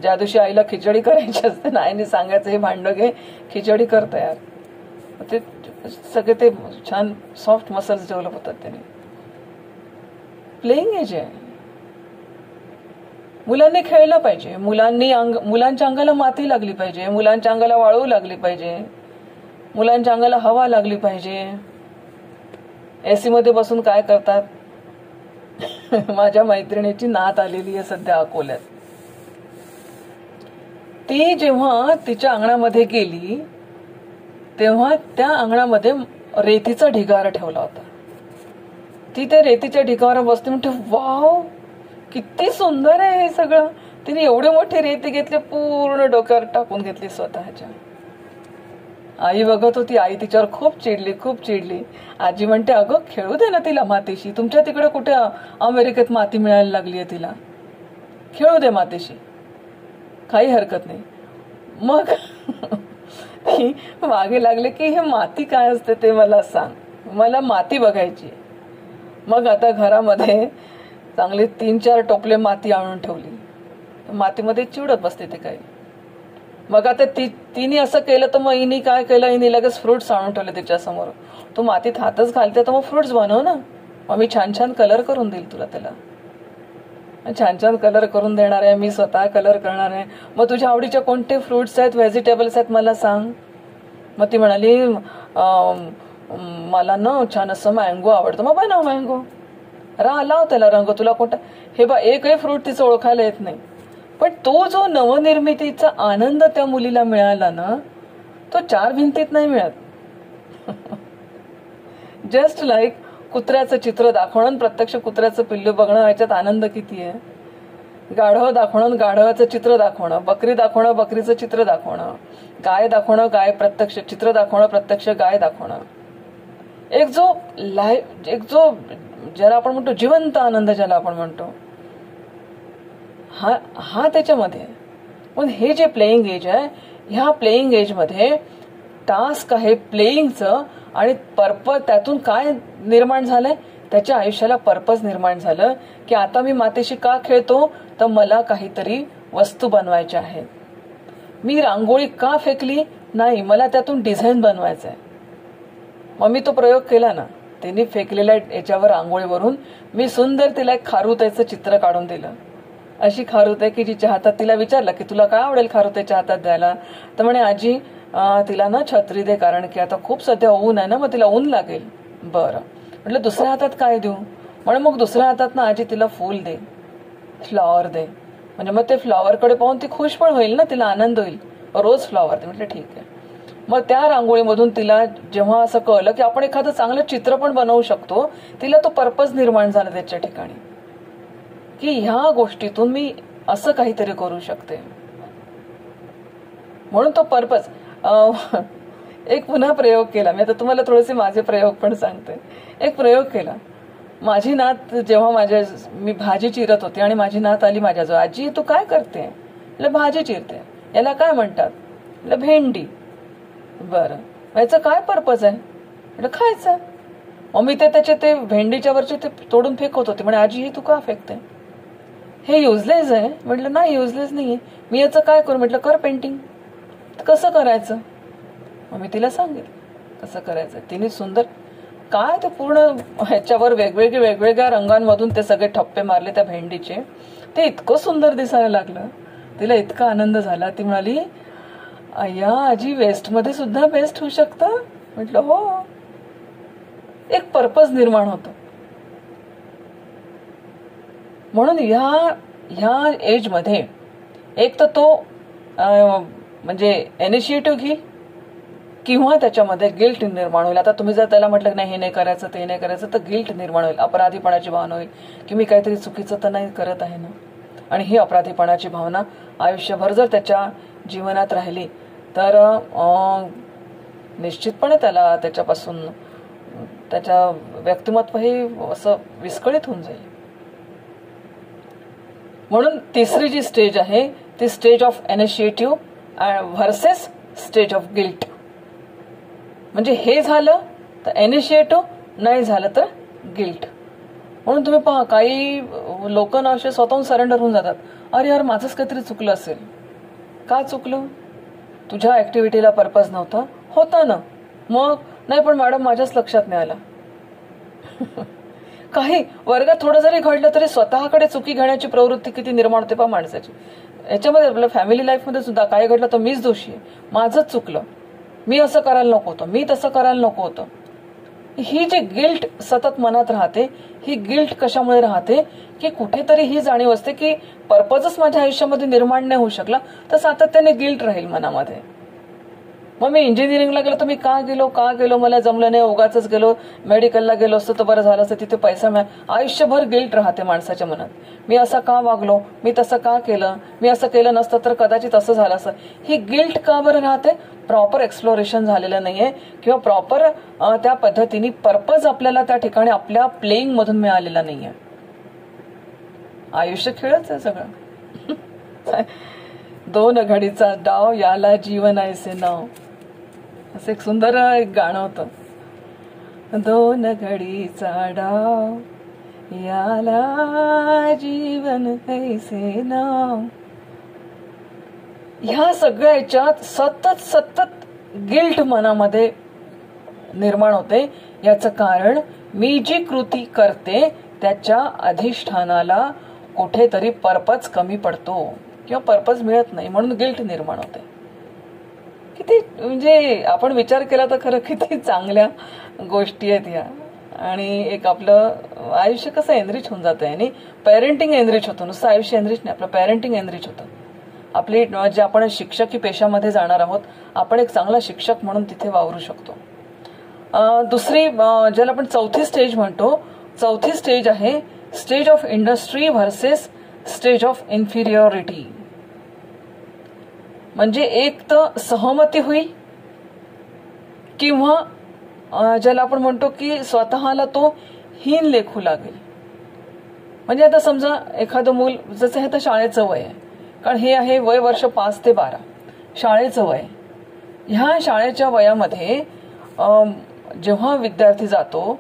ज्या दिवशी आईला खिचडी करायची असते ना, आईने सांगायचं हे भांड घे खिचडी कर तयार. ते सगळे ते छान सॉफ्ट मसल्स डेव्हलप होतात त्याने. प्लेइंग एज आहे, मुलांनी खेळलं पाहिजे, मुलांच्या अंगाला माती लागली पाहिजे, मुलांच्या अंगाला वाळू लागली पाहिजे, मुलांच्या अंगाला हवा लागली पाहिजे. एसी मध्ये बसून काय करतात. माझ्या मैत्रिणीची नात आलेली आहे सध्या अकोल्यात. ती जेव्हा तिच्या अंगणामध्ये गेली तेव्हा त्या अंगणामध्ये रेतीचा ढिगारा ठेवला होता. ती त्या रेतीच्या ढिगावर बसते, म्हणते वाव किती सुंदर आहे हे सगळं. तिने एवढी मोठी रेती घेतली, पूर्ण डोक्यावर टाकून घेतली स्वतःच्या. आई बघत होती, आई तिच्यावर खूप चिडली. आजी म्हणते, अगं खेळू दे ना तिला मातीशी, तुमच्या तिकडे कुठे अमेरिकेत माती मिळायला लागली आहे तिला, खेळू दे मातीशी, काही हरकत नाही. मग ती मागे लागले की हे माती काय असते ते मला सांग, मला माती बघायची. मग आता घरामध्ये चांगली 3-4 टोपले माती आणून ठेवली, मातीमध्ये चिवडत बसते ते काही. मग आता तिने असं केलं तर मग हिने काय केलं, हिने लगेच फ्रुट्स आणून ठेवले त्याच्यासमोर. तू मातीत हातच घालते तर मग फ्रुट्स बनव ना, मग मी छान छान कलर करून देईल तुला, त्याला छान छान कलर करून देणार आहे, मी स्वतः कलर करणार आहे. मग तुझ्या आवडीचे कोणते फ्रुट्स आहेत, व्हेजिटेबल्स आहेत मला सांग. मग ती म्हणाली, मला ना छान असं मँगो आवडतं. मग बनव मँगो, लाव त्याला रंग, तुला कोणता. हे बा एकही फ्रूट तिचं ओळखायला येत नाही, पण तो जो नवनिर्मितीचा आनंद त्या मुलीला मिळाला ना, तो 4 भिंतीत नाही मिळत. जस्ट लाईक कुत्र्याचं चित्र दाखवणं, प्रत्यक्ष कुत्र्याचं पिल्लू बघणं, याच्यात आनंद किती आहे. गाढव दाखवणं, गाढवाचं चित्र दाखवणं, बकरी दाखवणं, बकरीचं चित्र दाखवणं, गाय दाखवणं, गाय प्रत्यक्ष चित्र दाखवणं, प्रत्यक्ष गाय दाखवणं. एक जो ज्याला आपण म्हणतो जिवंत आनंद, ज्याला आपण म्हणतो, हा त्याच्यामध्ये. पण हे जे प्लेइंग एज आहे, ह्या प्लेइंग एज मध्ये टास्क आहे प्लेइंगचं, आणि पर्पज त्यातून काय निर्माण झालंय, त्याच्या आयुष्याला पर्पज निर्माण झालं की आता मी मातीशी का खेळतो, तर मला काहीतरी वस्तू बनवायच्या आहेत. मी रांगोळी का फेकली, नाही, मला त्यातून डिझाईन बनवायचं आहे. मग मी तो प्रयोग केला ना, तिने फेकलेल्या याच्यावर रांगोळीवरून मी सुंदर तिला एक खारुताईचं चित्र काढून दिलं. अशी खारुताई की जिच्या हातात, तिला विचारलं की तुला काय आवडेल खारुताईच्या हातात द्यायला, तर म्हणे आजी तिला ना छत्री दे, कारण की आता खूप सध्या ऊन आहे ना, मग तिला ऊन लागेल. बरं म्हटलं दुसऱ्या हातात काय देऊ, म्हणे मग दुसऱ्या हातात ना आजी तिला फूल दे, फ्लॉवर दे, म्हणजे मग ते फ्लॉवरकडे पाहून ती खुश पण होईल ना, तिला आनंद होईल. रोज फ्लॉवर दे. म्हटलं ठीक आहे. मग त्या रांगोळीमधून तिला जेव्हा असं कळलं की आपण एखादं चांगलं चित्र पण बनवू शकतो, तिला तो पर्पज निर्माण झाला त्याच्या ठिकाणी, की ह्या गोष्टीतून मी असं काहीतरी करू शकते. म्हणून तो पर्पज. एक पुन्हा प्रयोग केला मी, आता तुम्हाला थोडेसे माझे प्रयोग पण सांगते. एक प्रयोग केला, माझी नात जेव्हा मी भाजी चिरत होते आणि माझी नात आली माझ्याजवळ, आजी तू काय करते, म्हटलं भाजी चिरते. याला काय म्हणतात, म्हटलं भेंडी. बरं, याचं काय पर्पज आहे, म्हटलं खायचं. मग मी ते भेंडीच्या वरचे ते तोडून फेकत होते. म्हणे आजी हे तू का फेकते, हे युजलेस आहे. म्हटलं नाही युजलेस नाहीये, मी याचं काय करू, म्हटलं कर पेंटिंग. कसं करायचं, मग मी तिला सांगितलं कसं करायचं. तिने सुंदर काय ते पूर्ण ह्याच्यावर वेगवेगळ्या रंगांमधून ते सगळे ठप्पे मारले त्या भेंडीचे. ते इतकं सुंदर दिसायला लागलं, तिला इतका आनंद झाला. ती म्हणाली अय्या आजी वेस्टमध्ये सुद्धा बेस्ट होऊ शकतं. म्हटलं हो, एक पर्पज निर्माण होतो. म्हणून ह्या एज मध्ये एक तर तो म्हणजे इनिशिएटिव्ह घेईल, किंवा त्याच्यामध्ये गिल्ट निर्माण होईल. आता तुम्ही जर त्याला म्हटलं नाही हे नाही करायचं ते नाही करायचं, तर गिल्ट निर्माण होईल, अपराधीपणाची भावना होईल की मी काहीतरी चुकीचं तर नाही करत आहे ना. आणि ही अपराधीपणाची भावना आयुष्यभर जर त्याच्या जीवनात राहिली तर निश्चितपणे त्याला त्याच्यापासून त्याच्या व्यक्तिमत्व हे असं विस्कळीत होऊन जाईल. म्हणून तिसरी जी स्टेज आहे ती stage of initiative versus stage of guilt. म्हणजे हे झालं तर इनिशिएटिव्ह, नाही झालं तर गिल्ट. म्हणून तुम्ही पहा काही लोक ना असे स्वतःहून सरेंडर होऊन जातात, अरे यार माझंच काहीतरी चुकलं असेल. का चुकलं, तुझ्या ऍक्टिव्हिटीला पर्पज नव्हता, होता ना, मग नाही पण मॅडम माझ्याच लक्षात नाही आलं. काही वर्गात थोडं जरी घडलं तरी स्वतःकडे चुकी घेण्याची प्रवृत्ती किती निर्माण होते पहा माणसाची. याच्यामध्ये आपल्या फॅमिली लाईफमध्ये सुद्धा काय घडलं तर मीच दोषी आहे, माझंच चुकलं, मी असं करायला नको होतं, मी तसं करायला नको होतं. ही जी गिल्ट सतत मनात राहते, ही गिल्ट कशामुळे राहते की कुठेतरी ही जाणीव असते की पर्पजच माझ्या आयुष्यामध्ये निर्माण नाही होऊ शकला, तर सातत्याने गिल्ट राहील मनामध्ये. मग मी इंजिनिअरिंगला गेलो तर मी का गेलो मला जमलं नाही, उगाचच गेलो. मेडिकलला गेलो असतो तर बरं झालं असतं, तिथे पैसा आयुष्यभर गिल्ट राहते माणसाच्या मनात. मी असं का वागलो, मी तसं का केलं, मी असं केलं नसतं तर कदाचित असं झालं असतं. ही गिल्ट का बरं राहते? प्रॉपर एक्सप्लोरेशन झालेलं नाहीये किंवा प्रॉपर त्या पद्धतीने पर्पज आपल्याला त्या ठिकाणी आपल्या प्लेइंग मधून मिळालेला नाहीये. आयुष्य खेळच आहे सगळं. 2 घडीचा डाव याला जीवन ऐसे नाव, असं एक सुंदर एक गाणं होतं. 2 घडीचा डाव याला जीवन ऐसे नाव. ह्या सगळ्या याच्यात सतत गिल्ट मनामध्ये निर्माण होते. याचं कारण मी जी कृती करते त्याच्या अधिष्ठानाला कुठेतरी पर्पज कमी पडतो किंवा पर्पज मिळत नाही, म्हणून गिल्ट निर्माण होते. किती म्हणजे आपण विचार केला तर खरं किती चांगल्या गोष्टी आहेत या. आणि एक आपलं आयुष्य कसं एनरिच होऊन जातं आणि पेरेंटिंग एनरिच होतं. नुसतं आयुष्य एनरिच नाही, आपलं पेरेंटिंग एनरिच होतं. आपली जे आपण शिक्षकी पेशामध्ये जाणार आहोत, आपण एक चांगला शिक्षक म्हणून तिथे वावरू शकतो. दुसरी ज्याला आपण चौथी स्टेज म्हणतो, चौथी स्टेज आहे stage of industry versus stage of inferiority. म्हणजे एक तर सहमती होईल किंवा ज्याला आपण म्हणतो की स्वतःला तो हीन लेखू लागेल. म्हणजे आता समजा एखादं मूल, जसं हे तर शाळेचं वय आहे, कारण हे आहे वय वर्ष 5 ते 12 शाळेचं वय. ह्या शाळेच्या वयामध्ये जेव्हा विद्यार्थी जातो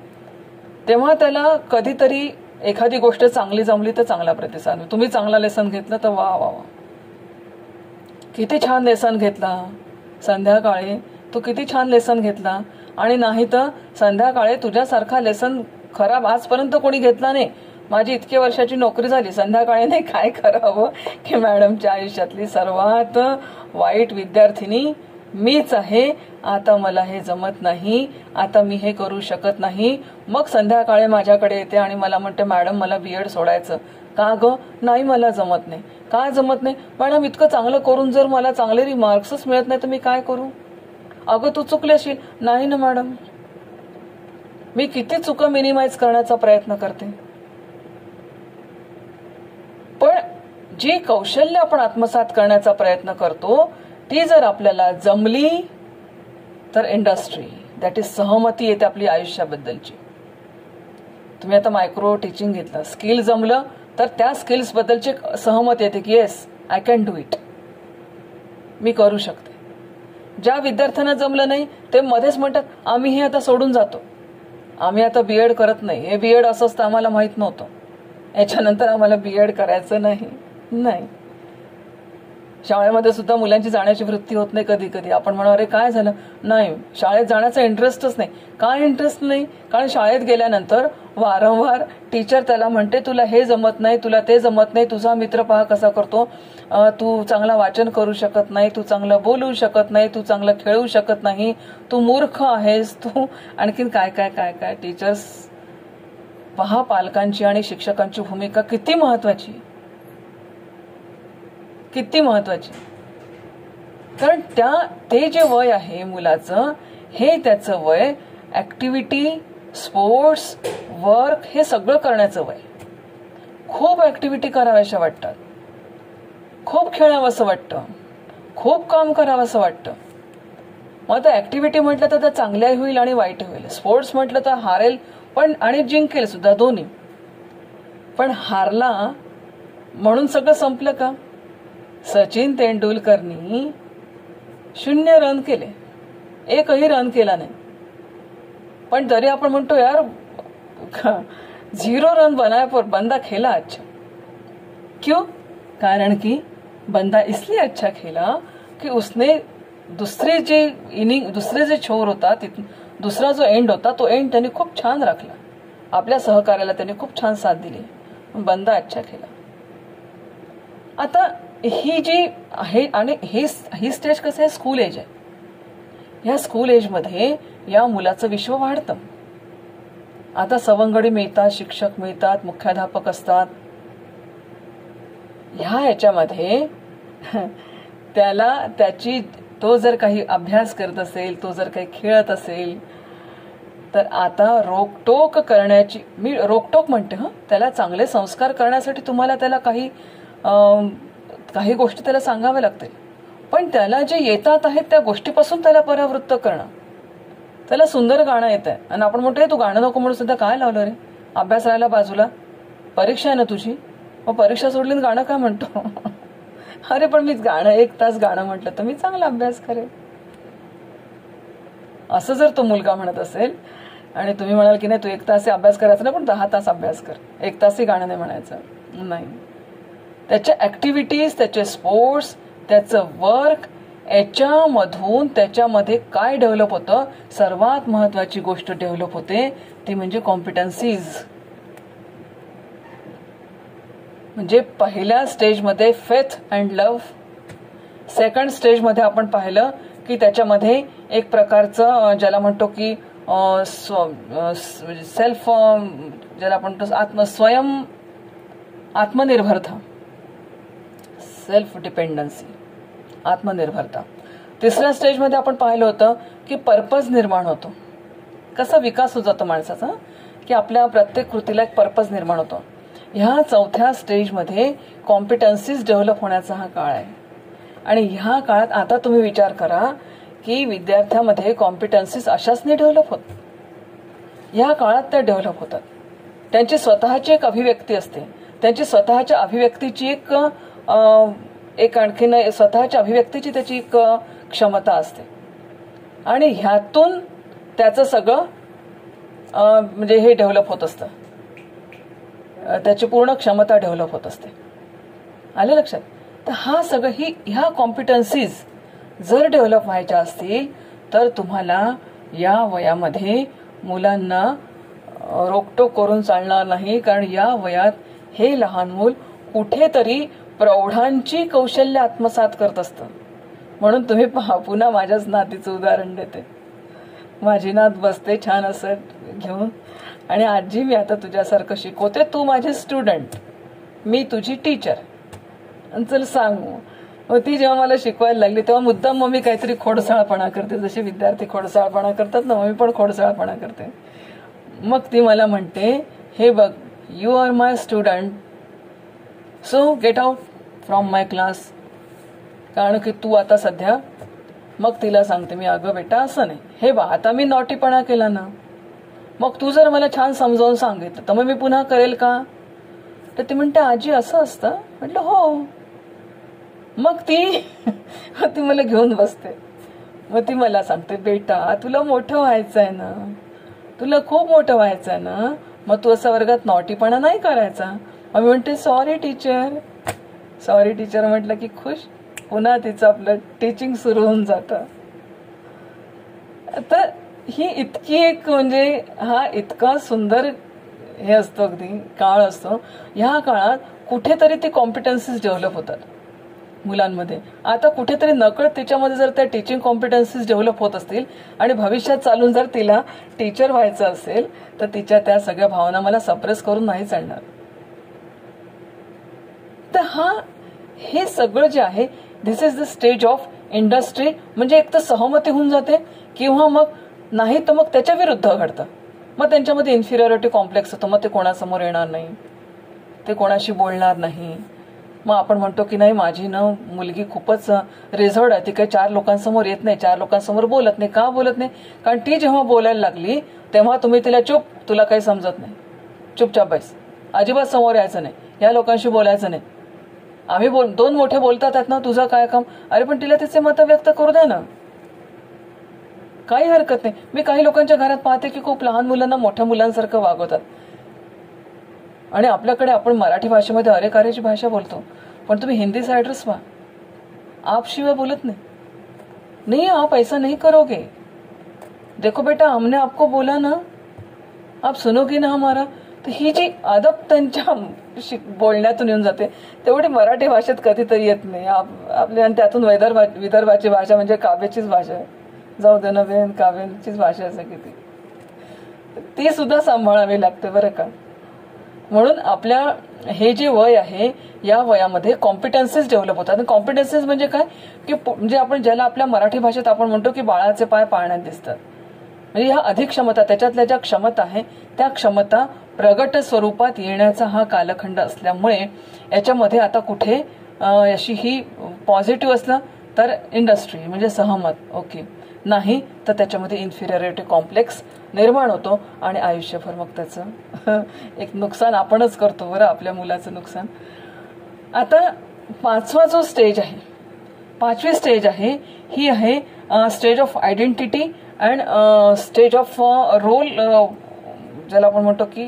तेव्हा त्याला कधीतरी एखादी गोष्ट चांगली जमली तर चांगला प्रतिसाद. तुम्ही चांगला लेसन घेतलं तर वा वा वा, किती छान लेसन घेतला, संध्याकाळी तू किती छान लेसन घेतला. आणि नाही तर संध्याकाळी तुझ्यासारखा लेसन खराब आजपर्यंत कोणी घेतला नाही, माझी इतकी वर्षाची नोकरी झाली, संध्याकाळी नाही काय करावं की मॅडमच्या आयुष्यातली सर्वात वाईट विद्यार्थिनी मीच आहे, आता मला हे जमत नाही, आता मी हे करू शकत नाही. मग संध्याकाळी माझ्याकडे येते आणि मला म्हणते मॅडम मला बीएड सोडायचं. का ग? नाही मला जमत नाही. का जमत नाही? मॅडम इतकं चांगलं करून जर मला चांगले मार्क्सच मिळत नाही तर मी काय करू? अगं तू चुकली असेल. नाही ना मॅडम, मी किती चुका मिनिमाइज करण्याचा प्रयत्न करते. पण जी कौशल्य आपण आत्मसात करण्याचा प्रयत्न करतो ती जर आपल्याला जमली तर इंडस्ट्री, दॅट इज सहमती येते आपली आयुष्याबद्दलची. तुम्ही आता मायक्रो टीचिंग घेतलं, स्किल जमलं तर त्या स्किल्स बद्दलची सहमत येते की yes I can do it, मी करू शकते. ज्या विद्यार्थ्यांना जमलं नाही ते मध्येच म्हणतात आम्ही हे आता सोडून जातो, आम्ही आता बीएड करत नाही, हे बीएड असं असतं आम्हाला माहित नव्हतं, याच्यानंतर आम्हाला बीएड करायचं नाही. शाळेमध्ये सुद्धा मुलांची जाण्याची वृत्ती होत नाही. कधी कधी आपण म्हणा अरे काय झालं, नाही शाळेत जाण्याचा इंटरेस्टच नाही. काय इंटरेस्ट नाही? कारण शाळेत गेल्यानंतर वारंवार टीचर त्याला म्हणते तुला हे जमत नाही, तुला ते जमत नाही, तुझा मित्र पहा कसा करतो, तू चांगला वाचन करू शकत नाही, तू चांगलं बोलू शकत नाही, तू चांगलं खेळू शकत नाही, तू मूर्ख आहेस, तू आणखीन काय काय काय काय. टीचर्स पहा, पालकांची आणि शिक्षकांची भूमिका किती महत्वाची, किती महत्वाची. कारण ते जे वय आहे मुलाचं, हे त्याचं वय ऍक्टिव्हिटी, स्पोर्ट्स, वर्क हे सगळं करण्याचं वय. खूप ऍक्टिव्हिटी कराव्याशा वाटतात, खूप खेळावंसं वाटतं, खूप काम करावंसं वाटतं. मग आता ऍक्टिव्हिटी म्हटलं तर चांगल्याही होईल आणि वाईट होईल. स्पोर्ट्स म्हटलं तर हारेल पण आणि जिंकेल सुद्धा, दोन्ही. पण हारला म्हणून सगळं संपलं का? सचिन तेंडुलकरनी 0 रन केले, एकही रन केला नाही. पण तरी आपण म्हणतो यार 0 रन बनाया पर बंदा खेला अच्छा. क्यों? कारण की बंदा इसलिए अच्छा खेला कि उसने दुसरे जे छोर होता, दुसरा जो एंड होता तो एंड त्यांनी खूप छान राखला, आपल्या सहकार्याला त्यांनी खूप छान साथ दिली, बंदा अच्छा खेला. आता ही जी आहे आणि ही स्टेज कसं आहे, स्कूल एज आहे. ह्या स्कूल एज मध्ये या मुलाचं विश्व वाढतं. आता सवंगडी मिळतात, शिक्षक मिळतात, मुख्याध्यापक असतात. ह्या याच्यामध्ये त्याला तो जर काही अभ्यास करत असेल, तो जर काही खेळत असेल, तर आता रोकटोक करण्याची, मी रोकटोक म्हणते त्याला चांगले संस्कार करण्यासाठी तुम्हाला त्याला काही गोष्टी त्याला सांगाव्या लागतील, पण त्याला जे येतात आहेत त्या गोष्टीपासून त्याला परावृत्त करणं. त्याला सुंदर गाणं येत आहे आणि आपण म्हणतो तू गाणं नको म्हणून सुद्धा काय लावलं रे, अभ्यास राहायला बाजूला, परीक्षा आहे ना तुझी, मग परीक्षा सोडली गाणं काय म्हणतो. अरे पण मी गाणं 1 तास गाणं म्हटलं तर मी चांगला अभ्यास करेन. असं जर तो मुलगा म्हणत असेल आणि तुम्ही म्हणाल की नाही तू 1 तास अभ्यास करायचा नाही पण 10 तास अभ्यास कर, 1 तासही गाणं नाही म्हणायचं, नाही. त्याच्या ऍक्टिव्हिटीज, त्याचे स्पोर्ट्स, त्याचं वर्क, याच्यामधून त्याच्यामध्ये काय डेव्हलप होतं, सर्वात महत्वाची गोष्ट डेव्हलप होते ती म्हणजे कॉम्पिटन्सीज. म्हणजे पहिल्या स्टेजमध्ये फेथ अँड लव्ह, सेकंड स्टेजमध्ये आपण पाहिलं की त्याच्यामध्ये एक प्रकारचं ज्याला म्हणतो की सेल्फ, ज्याला आपण आत्मनिर्भरता, सेल्फ डिपेंडन्सी, आत्मनिर्भरता. तिसऱ्या स्टेजमध्ये आपण पाहिलं होतं की पर्पज निर्माण होतो, कसा विकास होत जातो माणसाचा, की आपल्या प्रत्येक कृतीला एक पर्पज निर्माण होतो. ह्या चौथ्या स्टेजमध्ये कॉम्पिटन्सीज डेव्हलप होण्याचा हा काळ आहे. आणि ह्या काळात आता तुम्ही विचार करा की विद्यार्थ्यामध्ये कॉम्पिटन्सीज अशाच नाही डेव्हलप होत, ह्या काळात त्या डेव्हलप होतात. त्यांची स्वतःची एक अभिव्यक्ती असते, त्यांची स्वतःच्या अभिव्यक्तीची एक आणखीन स्वतःच्या अभिव्यक्तीची त्याची एक क्षमता असते आणि ह्यातून त्याचं सगळं म्हणजे हे डेव्हलप होत असतं, त्याची पूर्ण क्षमता डेव्हलप होत असते. आलं लक्षात. तर हा सगळं ह्या कॉम्पिटन्सीज जर डेव्हलप व्हायच्या असतील तर तुम्हाला या वयामध्ये मुलांना रोकटोक करून चालणार नाही, कारण या वयात हे लहान मूल कुठेतरी प्रौढांची कौशल्य आत्मसात करत असतं. म्हणून तुम्ही पुन्हा माझ्याच नातीचं उदाहरण देते. माझी नात बसते छान असं घेऊन आणि आजी मी आता तुझ्यासारखं शिकवते, तू माझी स्टुडंट, मी तुझी टीचर, चल सांगू. मग ती जेव्हा मला शिकवायला लागली तेव्हा मुद्दाम मग मी काहीतरी खोडसाळपणा करते, जसे विद्यार्थी खोडसाळपणा करतात ना, मग मी पण खोडसाळपणा करते. मग ती मला म्हणते, हे बघ, you are my student, so get out from my class, कारण की तू आता सध्या. मग तिला सांगते मी, अगं बेटा असं नाही, हे बा आता मी नॉटीपणा केला ना, मग तू जर मला छान समजावून सांगितलं तर मग मी पुन्हा करेल का. तर ती म्हणते, आजी असं असतं. म्हटलं हो. मग ती मला घेऊन बसते. मग ती मला सांगते, बेटा तुला मोठं व्हायचं आहे ना, तुला खूप मोठं व्हायचं आहे ना, मग तू असं वर्गात नॉटीपणा नाही करायचा. मग मी म्हणते, सॉरी टीचर, सॉरी टीचर म्हटलं की खुश, पुन्हा तिचं आपलं टीचिंग सुरू होऊन जातं. तर ही इतकी एक म्हणजे हा इतका सुंदर हे असतो, अगदी काळ असतो. ह्या काळात कुठेतरी ती कॉम्पिटन्सीज डेव्हलप होतात मुलांमध्ये. आता कुठेतरी नकळत तिच्यामध्ये जर त्या टीचिंग कॉम्पिटन्सीज डेव्हलप होत असतील आणि भविष्यात चालून जर तिला टीचर व्हायचं असेल तर तिच्या त्या सगळ्या भावना मला सप्रेस करून नाही चालणार. तर हे सगळं जे आहे, this is the stage of industry. म्हणजे एक तर सहमती होऊन जाते किंवा मग नाही तर मग त्याच्या विरुद्ध घडतं. मग त्यांच्यामध्ये इन्फिरियरिटी कॉम्प्लेक्स होतो, मग ते कोणासमोर येणार नाही, ते कोणाशी बोलणार नाही. मग आपण म्हणतो की नाही माझी ना मुलगी खूपच रिझर्व्ड आहे, ती काही 4 लोकांसमोर येत नाही, 4 लोकांसमोर बोलत नाही. का बोलत नाही, कारण ती जेव्हा बोलायला लागली तेव्हा तुम्ही तिला चुप, तुला काही समजत नाही, चुपचाप बैस, अजिबात समोर यायचं नाही, या लोकांशी बोलायचं नाही. आम्ही 2 मोठे बोलतात आहेत ना, तुझं काय काम. अरे पण तिला तिचे मत व्यक्त करू द्या ना, काही हरकत नाही. मी काही लोकांच्या घरात पाहते की खूप लहान मुलांना मोठ्या मुलांसारखं वागवतात. आणि आपल्याकडे आपण मराठी भाषेमध्ये अरे कार्याची भाषा बोलतो, पण तुम्ही हिंदी साइडर्स व्हा, आप शिवाय बोलत नाही. नहीं आप ऐसा नहीं करोगे, देखो बेटा हमने आपको बोला ना, आप सुनोगे ना हमारा. तर ही जी अदब त्यांच्या बोलण्यातून येऊन जाते तेवढी मराठी भाषेत कधीतरी येत नाही आपल्या. आणि त्यातून विदर्भाची भाषा म्हणजे काव्याचीच भाषा आहे, जाऊ दे नव्हे, काव्यांचीच भाषा असं की ती सुद्धा सांभाळावी लागते बरं का. म्हणून आपल्या हे जे वय आहे या वयामध्ये कॉम्पिटन्सीज डेव्हलप होतात. आणि कॉम्पिटन्सीज म्हणजे काय की म्हणजे आपण ज्याला आपल्या मराठी भाषेत आपण म्हणतो की बाळाचे पाय पाळण्यात दिसतात. म्हणजे ह्या अधिक क्षमता, त्याच्यातल्या ज्या क्षमता आहे त्या क्षमता प्रगट स्वरूपात येण्याचा हा कालखंड असल्यामुळे याच्यामध्ये आता कुठे अशी ही पॉझिटिव्ह असलं तर इंडस्ट्री म्हणजे सहमत, ओके, नाही तर त्याच्यामध्ये इन्फिरियरिटी कॉम्प्लेक्स निर्माण होतो आणि आयुष्यभर मग त्याचं एक नुकसान आपणच करतो बरं, आपल्या मुलाचं नुकसान. आता पाचवा जो स्टेज आहे, पाचवी स्टेज आहे ही आहे stage of identity and stage of role, ज्याला आपण म्हणतो की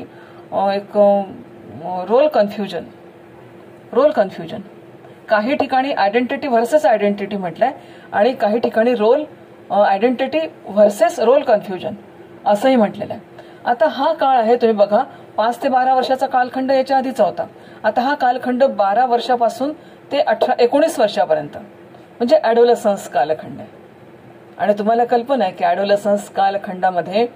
एक रोल कन्फ्युजन. रोल कन्फ्युजन काही ठिकाणी आयडेंटिटी व्हर्सेस आयडेंटिटी म्हटलंय आणि काही ठिकाणी role identity versus role confusion असंही म्हटलेलं आहे. आता हा काळ आहे, तुम्ही बघा 5 ते 12 वर्षाचा कालखंड याच्या आधीचा होता. आता हा कालखंड 12 वर्षापासून ते 19 वर्षापर्यंत म्हणजे ॲडोलसन्स कालखंड आहे. आणि तुम्हाला कल्पना आहे की ॲडोलसन्स कालखंडामध्ये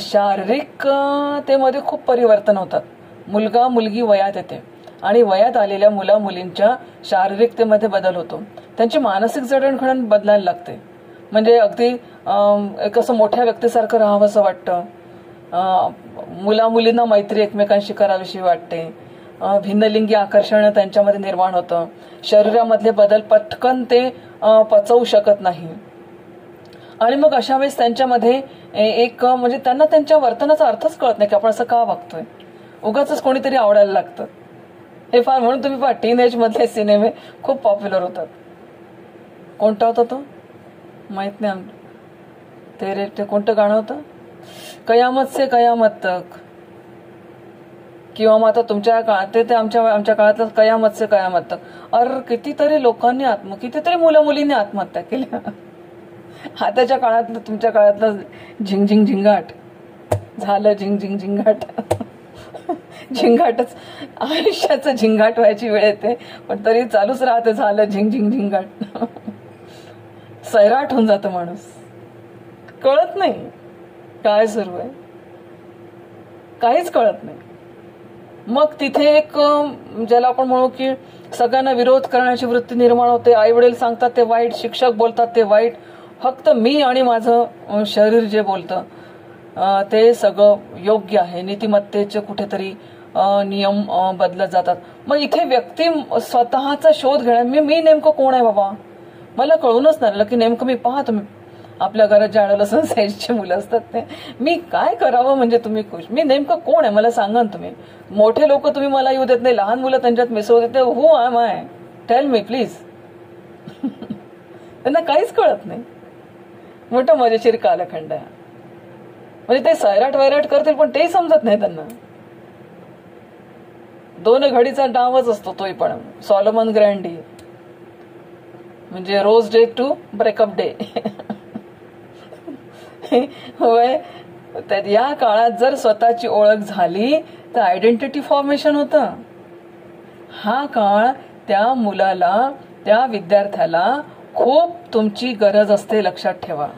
शारीरिकतेमध्ये खूप परिवर्तन होतात. मुलगा मुलगी वयात येते आणि वयात आलेल्या मुला मुलींच्या शारीरिकतेमध्ये बदल होतो. त्यांची मानसिक जडणघडण बदलायला लागते. म्हणजे अगदी एक असं मोठ्या व्यक्तीसारखं राहावंसं वाटतं. मुला मुलींना मैत्री एकमेकांशी करावीशी वाटते. भिन्नलिंगी आकर्षण त्यांच्यामध्ये निर्माण होतं. शरीरामधले बदल पटकन ते पचवू शकत नाही. आणि मग अशा वेळेस त्यांच्यामध्ये एक म्हणजे त्यांना त्यांच्या वर्तनाचा अर्थच कळत नाही की आपण असं का वागतोय. उगाच कोणीतरी आवडायला लागतं. हे फार म्हणून तुम्ही पहा टीन एज मधले सिनेमे खूप पॉप्युलर होतात. कोणता होता तो माहित नाही. ते कोणतं गाणं होतं, कयामत से कयामत तक, किंवा मग आता तुमच्या काळात ते आमच्या काळातलं कयामत से कयामत तक. कितीतरी लोकांनी कितीतरी मुला मुलींनी आत्महत्या केल्या. आताच्या काळातलं तुमच्या काळातलं झिंगझिंग झिंगाट झालं. झिंगझिंग झिंगाट झिंगाटच आयुष्याचं झिंगाट व्हायची वेळ येते पण तरी चालूच राहते. झालं झिंगझिंग झिंगाट. सैराट होऊन जातं माणूस, कळत नाही काय सुरू आहे, काहीच कळत नाही. मग तिथे एक ज्याला आपण म्हणू की सगळ्यांना विरोध करण्याची वृत्ती निर्माण होते. आई वडील सांगतात ते वाईट, शिक्षक बोलतात ते वाईट, फक्त मी आणि माझं शरीर जे बोलतं ते सगळं योग्य आहे. नीतिमत्तेचे कुठेतरी नियम बदलत जातात. मग इथे व्यक्ती स्वतःचा शोध घेणार, मी नेमकं कोण आहे बाबा, मला कळूनच नाही की नेमकं मी पहा तुम्ही आपल्या घरात ज्या ॲडोलसन्स एजची मुलं असतात ते मी काय करावं, म्हणजे तुम्ही खुश, मी नेमकं कोण आहे मला सांगा ना तुम्ही. मोठे लोक तुम्ही मला येऊ देत नाही, लहान मुलं त्यांच्यात मिसळू देत नाही. Who I my, tell me please. त्यांना काहीच कळत नाही. मोठं मजेशीर कालखंड आहे. म्हणजे ते सैराट वैराट करतील पण तेही समजत नाही त्यांना. 2 घडीचा डावच असतो तोही पण. सॉलोमन ग्रँडी म्हणजे rose day to breakup day. होय, तर या काळात जर स्वतःची ओळख झाली तर आयडेंटिटी फॉर्मेशन होतं. हा काळ त्या मुलाला, त्या विद्यार्थ्याला खूप तुमची गरज असते, लक्षात ठेवा.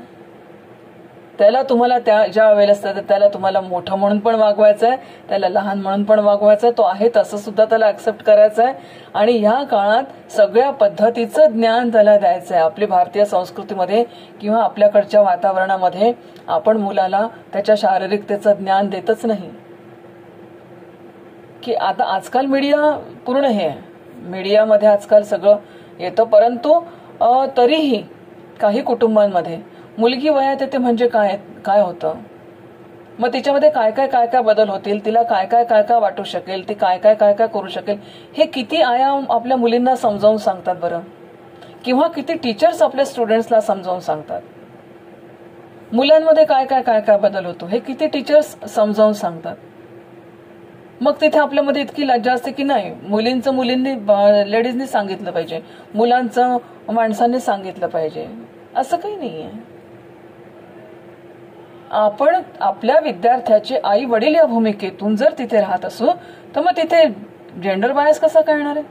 त्याला तुम्हाला ज्या वेळेला असतं त्याला तुम्हाला मोठं म्हणून पण वागवायचं आहे, त्याला लहान म्हणून पण वागवायचं आहे, तो आहे तसं सुद्धा त्याला ऍक्सेप्ट करायचं आहे. आणि ह्या काळात सगळ्या पद्धतीचं ज्ञान त्याला द्यायचं आहे. आपली भारतीय संस्कृतीमध्ये किंवा आपल्याकडच्या वातावरणामध्ये आपण मुलाला त्याच्या शारीरिकतेचं ज्ञान देतच नाही. की आता आजकाल मीडिया पूर्ण हे आहे, मीडियामध्ये आजकाल सगळं येतं. परंतु तरीही काही कुटुंबांमध्ये मुलगी वयात येते म्हणजे काय होतं, मग तिच्यामध्ये काय काय बदल होतील, तिला काय काय वाटू शकेल, ती काय काय करू शकेल, हे किती आयाम आपल्या मुलींना समजावून सांगतात बरं, किंवा किती टीचर्स आपल्या स्टुडंट्सला समजावून सांगतात. मुलांमध्ये काय काय बदल होतो हे किती टीचर्स समजावून सांगतात. मग तिथे आपल्यामध्ये इतकी लज्जा असते की नाही, मुलींचं मुलींनी लेडीजनी सांगितलं पाहिजे, मुलांचं माणसांनी सांगितलं पाहिजे, असं काही नाहीये. आपण आपल्या विद्यार्थ्याचे आई वडील या भूमिकेतून जर तिथे राहत असू तर मग तिथे जेंडर बायस कसा कळणार आहे.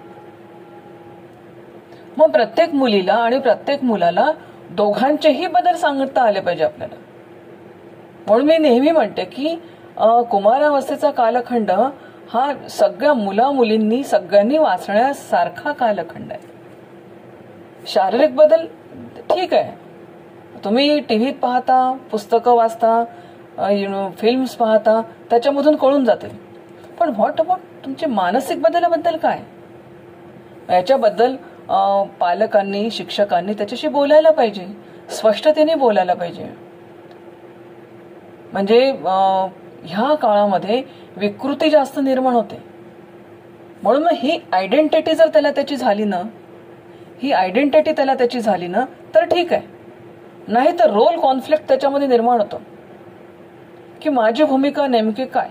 मग प्रत्येक मुलीला आणि प्रत्येक मुलाला दोघांचेही बदल सांगता आले पाहिजे आपल्याला. म्हणून मी नेहमी म्हणते की कुमारावस्थेचा कालखंड हा सगळ्या मुलींनी सगळ्यांनी वाचण्यासारखा कालखंड आहे. शारीरिक बदल ठीक आहे, तुम्ही टीव्हीत पाहता, पुस्तकं वाचता, फिल्म्स पाहता, त्याच्यामधून कळून जाते. पण व्हॉट अबाउट तुमचे मानसिक बदलाबद्दल काय? याच्याबद्दल पालकांनी, शिक्षकांनी त्याच्याशी बोलायला पाहिजे, स्पष्टतेने बोलायला पाहिजे. म्हणजे ह्या काळामध्ये विकृती जास्त निर्माण होते. म्हणून मग ही आयडेंटिटी जर त्याला त्याची झाली ना, तर ठीक आहे. नाही तर रोल कॉन्फ्लिक्ट त्याच्यामध्ये निर्माण होतो की माझी भूमिका नेमकी काय,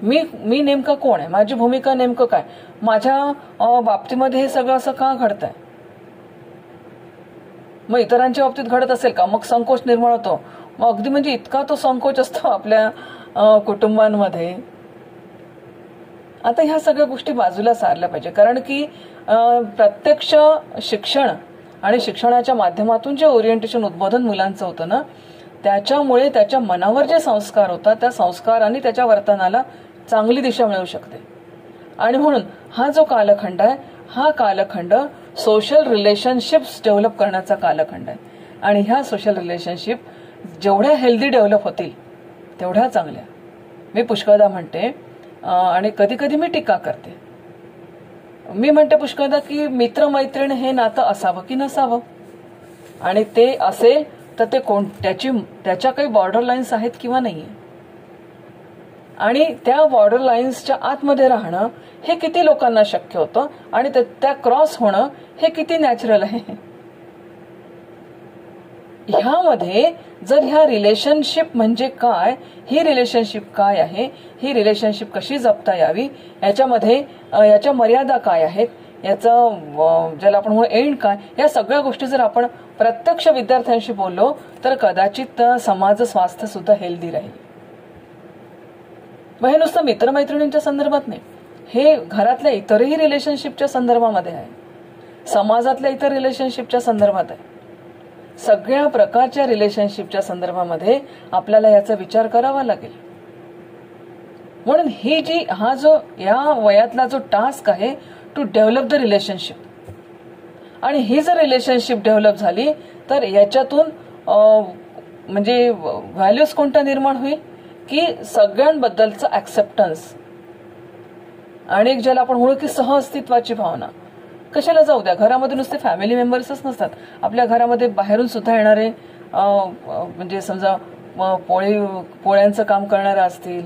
मी नेमका कोण आहे, माझी भूमिका नेमकं काय, माझ्या बाबतीमध्ये हे सगळं असं का घडतंय. मग इतरांच्या बाबतीत घडत असेल का, मग संकोच निर्माण होतो. मग अगदी म्हणजे इतका तो संकोच असतो आपल्या कुटुंबांमध्ये. आता ह्या सगळ्या गोष्टी बाजूला सारल्या पाहिजे, कारण की प्रत्यक्ष शिक्षण आणि शिक्षणाच्या माध्यमातून जे ओरिएंटेशन, उद्बोधन मुलांचं होतं ना, त्याच्यामुळे त्याच्या मनावर जे संस्कार होतात, त्या संस्कारांनी त्याच्या वर्तनाला चांगली दिशा मिळू शकते. आणि म्हणून हा जो कालखंड आहे, हा कालखंड सोशल रिलेशनशिप्स डेव्हलप करण्याचा कालखंड आहे. आणि ह्या सोशल रिलेशनशिप जेवढ्या हेल्दी डेव्हलप होतील तेवढ्या चांगल्या. मी पुष्कळदा म्हणते आणि कधी कधी मी टीका करते. मी म्हणते पुष्कळदा की मित्रमैत्रीण हे नातं असावं की नसावं, आणि ते असेल तर ते त्याच्या काही बॉर्डर लाईन्स आहेत किंवा नाहीये, आणि त्या बॉर्डर लाईन्सच्या आतमध्ये राहणं हे किती लोकांना शक्य होतं, आणि त्या क्रॉस होणं हे किती नॅचरल आहे. ह्यामध्ये जर ह्या रिलेशनशिप म्हणजे काय, ही रिलेशनशिप काय आहे, ही रिलेशनशिप कशी जपता यावी, याच्यामध्ये याच्या मर्यादा काय आहेत, याचं ज्याला आपण म्हणू एंड काय, या सगळ्या गोष्टी जर आपण प्रत्यक्ष विद्यार्थ्यांशी बोललो तर कदाचित समाज स्वास्थ्य सुद्धा हेल्दी राहील. मग हे नुसतं मित्रमैत्रिणींच्या संदर्भात नाही, हे घरातल्या इतरही रिलेशनशिपच्या संदर्भामध्ये आहे, समाजातल्या इतर रिलेशनशिपच्या संदर्भात आहे. सगळ्या प्रकारच्या रिलेशनशिपच्या संदर्भामध्ये आपल्याला याचा विचार करावा लागेल. म्हणून या वयातला जो टास्क आहे टू डेव्हलप द रिलेशनशिप, आणि ही जर रिलेशनशिप डेव्हलप झाली तर याच्यातून म्हणजे व्हॅल्यूज कोणत्या निर्माण होईल की सगळ्यांबद्दलचं ऍक्सेप्टन्स, आणि ज्याला आपण म्हणू की सहअस्तित्वाची भावना. कशाला जाऊ द्या, घरामध्ये नुसते फॅमिली मेंबर्सच नसतात, आपल्या घरामध्ये बाहेरून सुद्धा येणारे म्हणजे समजा पोळ्यांचं काम करणारे असतील,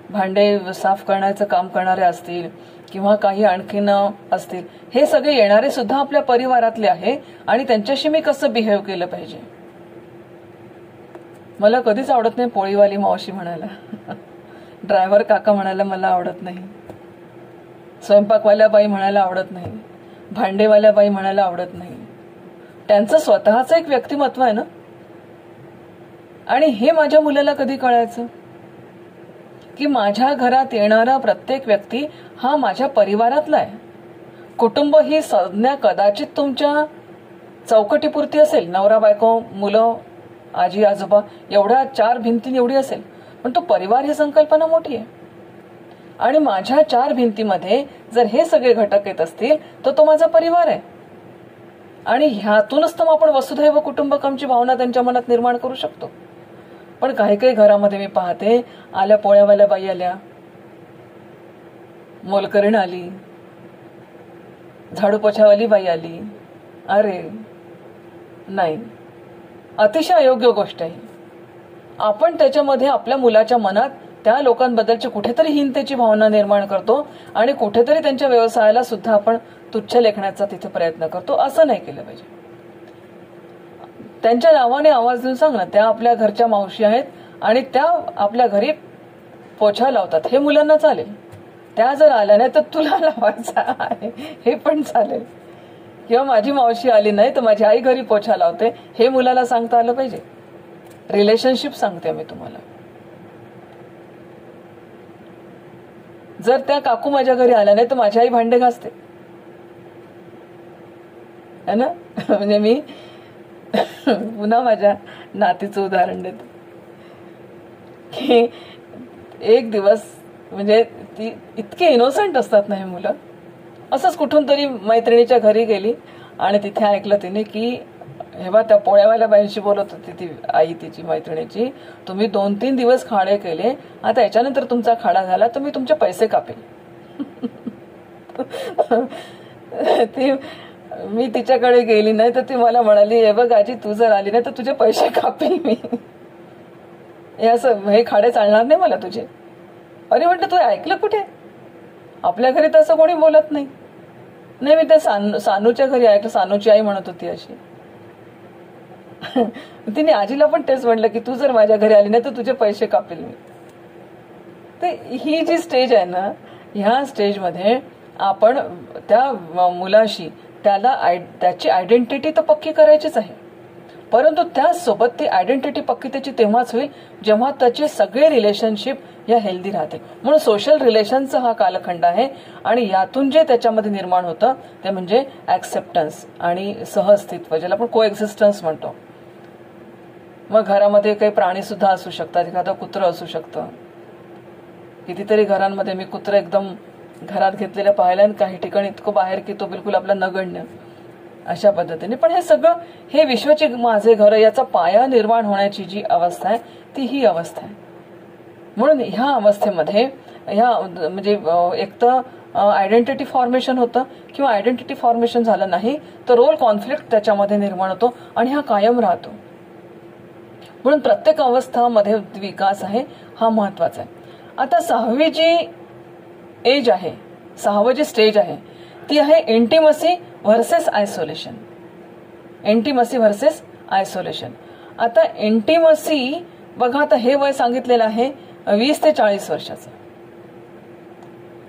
भांडे साफ करण्याचं काम करणारे असतील, किंवा काही आणखीन असतील, हे सगळे येणारे सुद्धा आपल्या परिवारातले आहे, आणि त्यांच्याशी मी कसं बिहेव केलं पाहिजे. मला कधीच आवडत नाही पोळीवाली मावशी म्हणायला, ड्रायव्हर काका म्हणायला मला आवडत नाही, स्वयंपाकवाल्या बाई म्हणायला आवडत नाही, भांडेवाल्या बाई म्हणायला आवडत नाही. त्यांचं स्वतःचं एक व्यक्तिमत्व आहे ना. आणि हे माझ्या मुलाला कधी कळायचं की माझ्या घरात येणारा प्रत्येक व्यक्ती हा माझ्या परिवारातला आहे. कुटुंब ही संज्ञा कदाचित तुमच्या चौकटीपुरती असेल, नवरा बायको मुलं आजी आजोबा एवढ्या 4 भिंतीं एवढी असेल, पण तो परिवार ही संकल्पना मोठी आहे. आणि माझ्या 4 भिंतीमध्ये जर हे सगळे घटक येत असतील तर तो माझा परिवार आहे. आणि ह्यातूनच तर आपण वसुधैव कुटुंबकमची भावना त्यांच्या मनात निर्माण करू शकतो. पण काही काही घरामध्ये मी पाहते, आल्या पोळ्यावाल्या बाई आल्या, मोलकरीण आली, झाडू पोछावाली बाई आली, अरे नाही, अतिशय अयोग्य गोष्ट आहे. आपण त्याच्यामध्ये आपल्या मुलाच्या मनात त्या लोकांबद्दलची कुठेतरी हीनतेची भावना निर्माण करतो, आणि कुठेतरी त्यांच्या व्यवसायाला सुद्धा आपण तुच्छ लेखण्याचा तिथे प्रयत्न करतो. असं नाही केलं पाहिजे. त्यांच्या नावाने आवाज देऊन सांग ना, त्या आपल्या घरच्या मावशी आहेत आणि त्या आपल्या घरी पोछा लावतात, हे मुलांना चालेल. त्या जर आल्या नाही तर तुला लावायचा आहे हे पण चालेल. किंवा माझी मावशी आली नाही तर माझी आई घरी पोछा लावते, हे मुलाला सांगता आलं पाहिजे. रिलेशनशिप सांगते मी तुम्हाला. जर त्या काकू माझ्या घरी आल्या नाही तर माझी आई भांडे घासते, है ना. म्हणजे मी पुन्हा माझ्या नातीचं उदाहरण देते की एक दिवस म्हणजे ती इतके इनोसंट असतात ना हे मुलं. असंच कुठून तरी मैत्रिणीच्या घरी गेली आणि तिथे ऐकलं तिने की हेव्हा त्या पोळ्यावाल्या बाईंशी बोलत होती ती आई तिची मैत्रिणीची, तुम्ही 2-3 दिवस खाडे केले, आता याच्यानंतर तुमचा खाडा झाला तर मी तुमचे पैसे कापेल. ती मी तिच्याकडे गेली नाही तर ती मला म्हणाली, हे बघ आजी तू जर आली नाही तर तुझे पैसे कापेल मी, हे असं हे खाडे चालणार नाही मला तुझे. अरे म्हटलं तू ऐकलं कुठे, आपल्या घरी तर असं कोणी बोलत नाही. नाही मी त्या सानूच्या घरी ऐकलं, सानूची आई म्हणत होती अशी. तिने आजीला पण तेच म्हटलं की तू जर माझ्या घरी आली नाही तर तुझे पैसे कापेल मी. तर ही जी स्टेज आहे ना, ह्या स्टेजमध्ये आपण त्या मुलाशी त्याची आयडेंटिटी तर पक्की करायचीच आहे, परंतु त्याचसोबत ती आयडेंटिटी पक्की त्याची तेव्हाच होईल जेव्हा त्याचे सगळे रिलेशनशिप या हेल्दी राहते. म्हणून सोशल रिलेशनचा हा कालखंड आहे आणि यातून जे त्याच्यामध्ये निर्माण होतं ते म्हणजे ऍक्सेप्टन्स आणि सहअस्तित्व, ज्याला आपण कोएक्झिस्टन्स म्हणतो. मग घरामध्ये काही प्राणी सुद्धा असू शकतात, एखादं कुत्रं असू शकतं. कितीतरी घरांमध्ये मी कुत्रं एकदम घरात घेतलेलं पाहिलं आणि काही ठिकाणी इतकं बाहेर की तो बिलकुल आपला नगण्य, अशा पद्धतीने. पण हे सगळं हे विश्वाचे माझे घर याचा पाया निर्माण होण्याची जी अवस्था आहे ती ही अवस्था आहे. म्हणून ह्या अवस्थेमध्ये ह्या म्हणजे एक तर आयडेंटिटी फॉर्मेशन होतं किंवा आयडेंटिटी फॉर्मेशन झालं नाही तर रोल कॉन्फ्लिक्ट त्याच्यामध्ये निर्माण होतो आणि हा कायम राहतो. म्हणून प्रत्येक अवस्थामध्ये विकास आहे हा महत्वाचा आहे. आता 6वी जी एज आहे, 6वं जी स्टेज आहे ती आहे intimacy versus isolation. Intimacy versus isolation. आता इंटिमसी बघा, आता हे वय सांगितलेलं आहे 20 ते 40 वर्षाचं.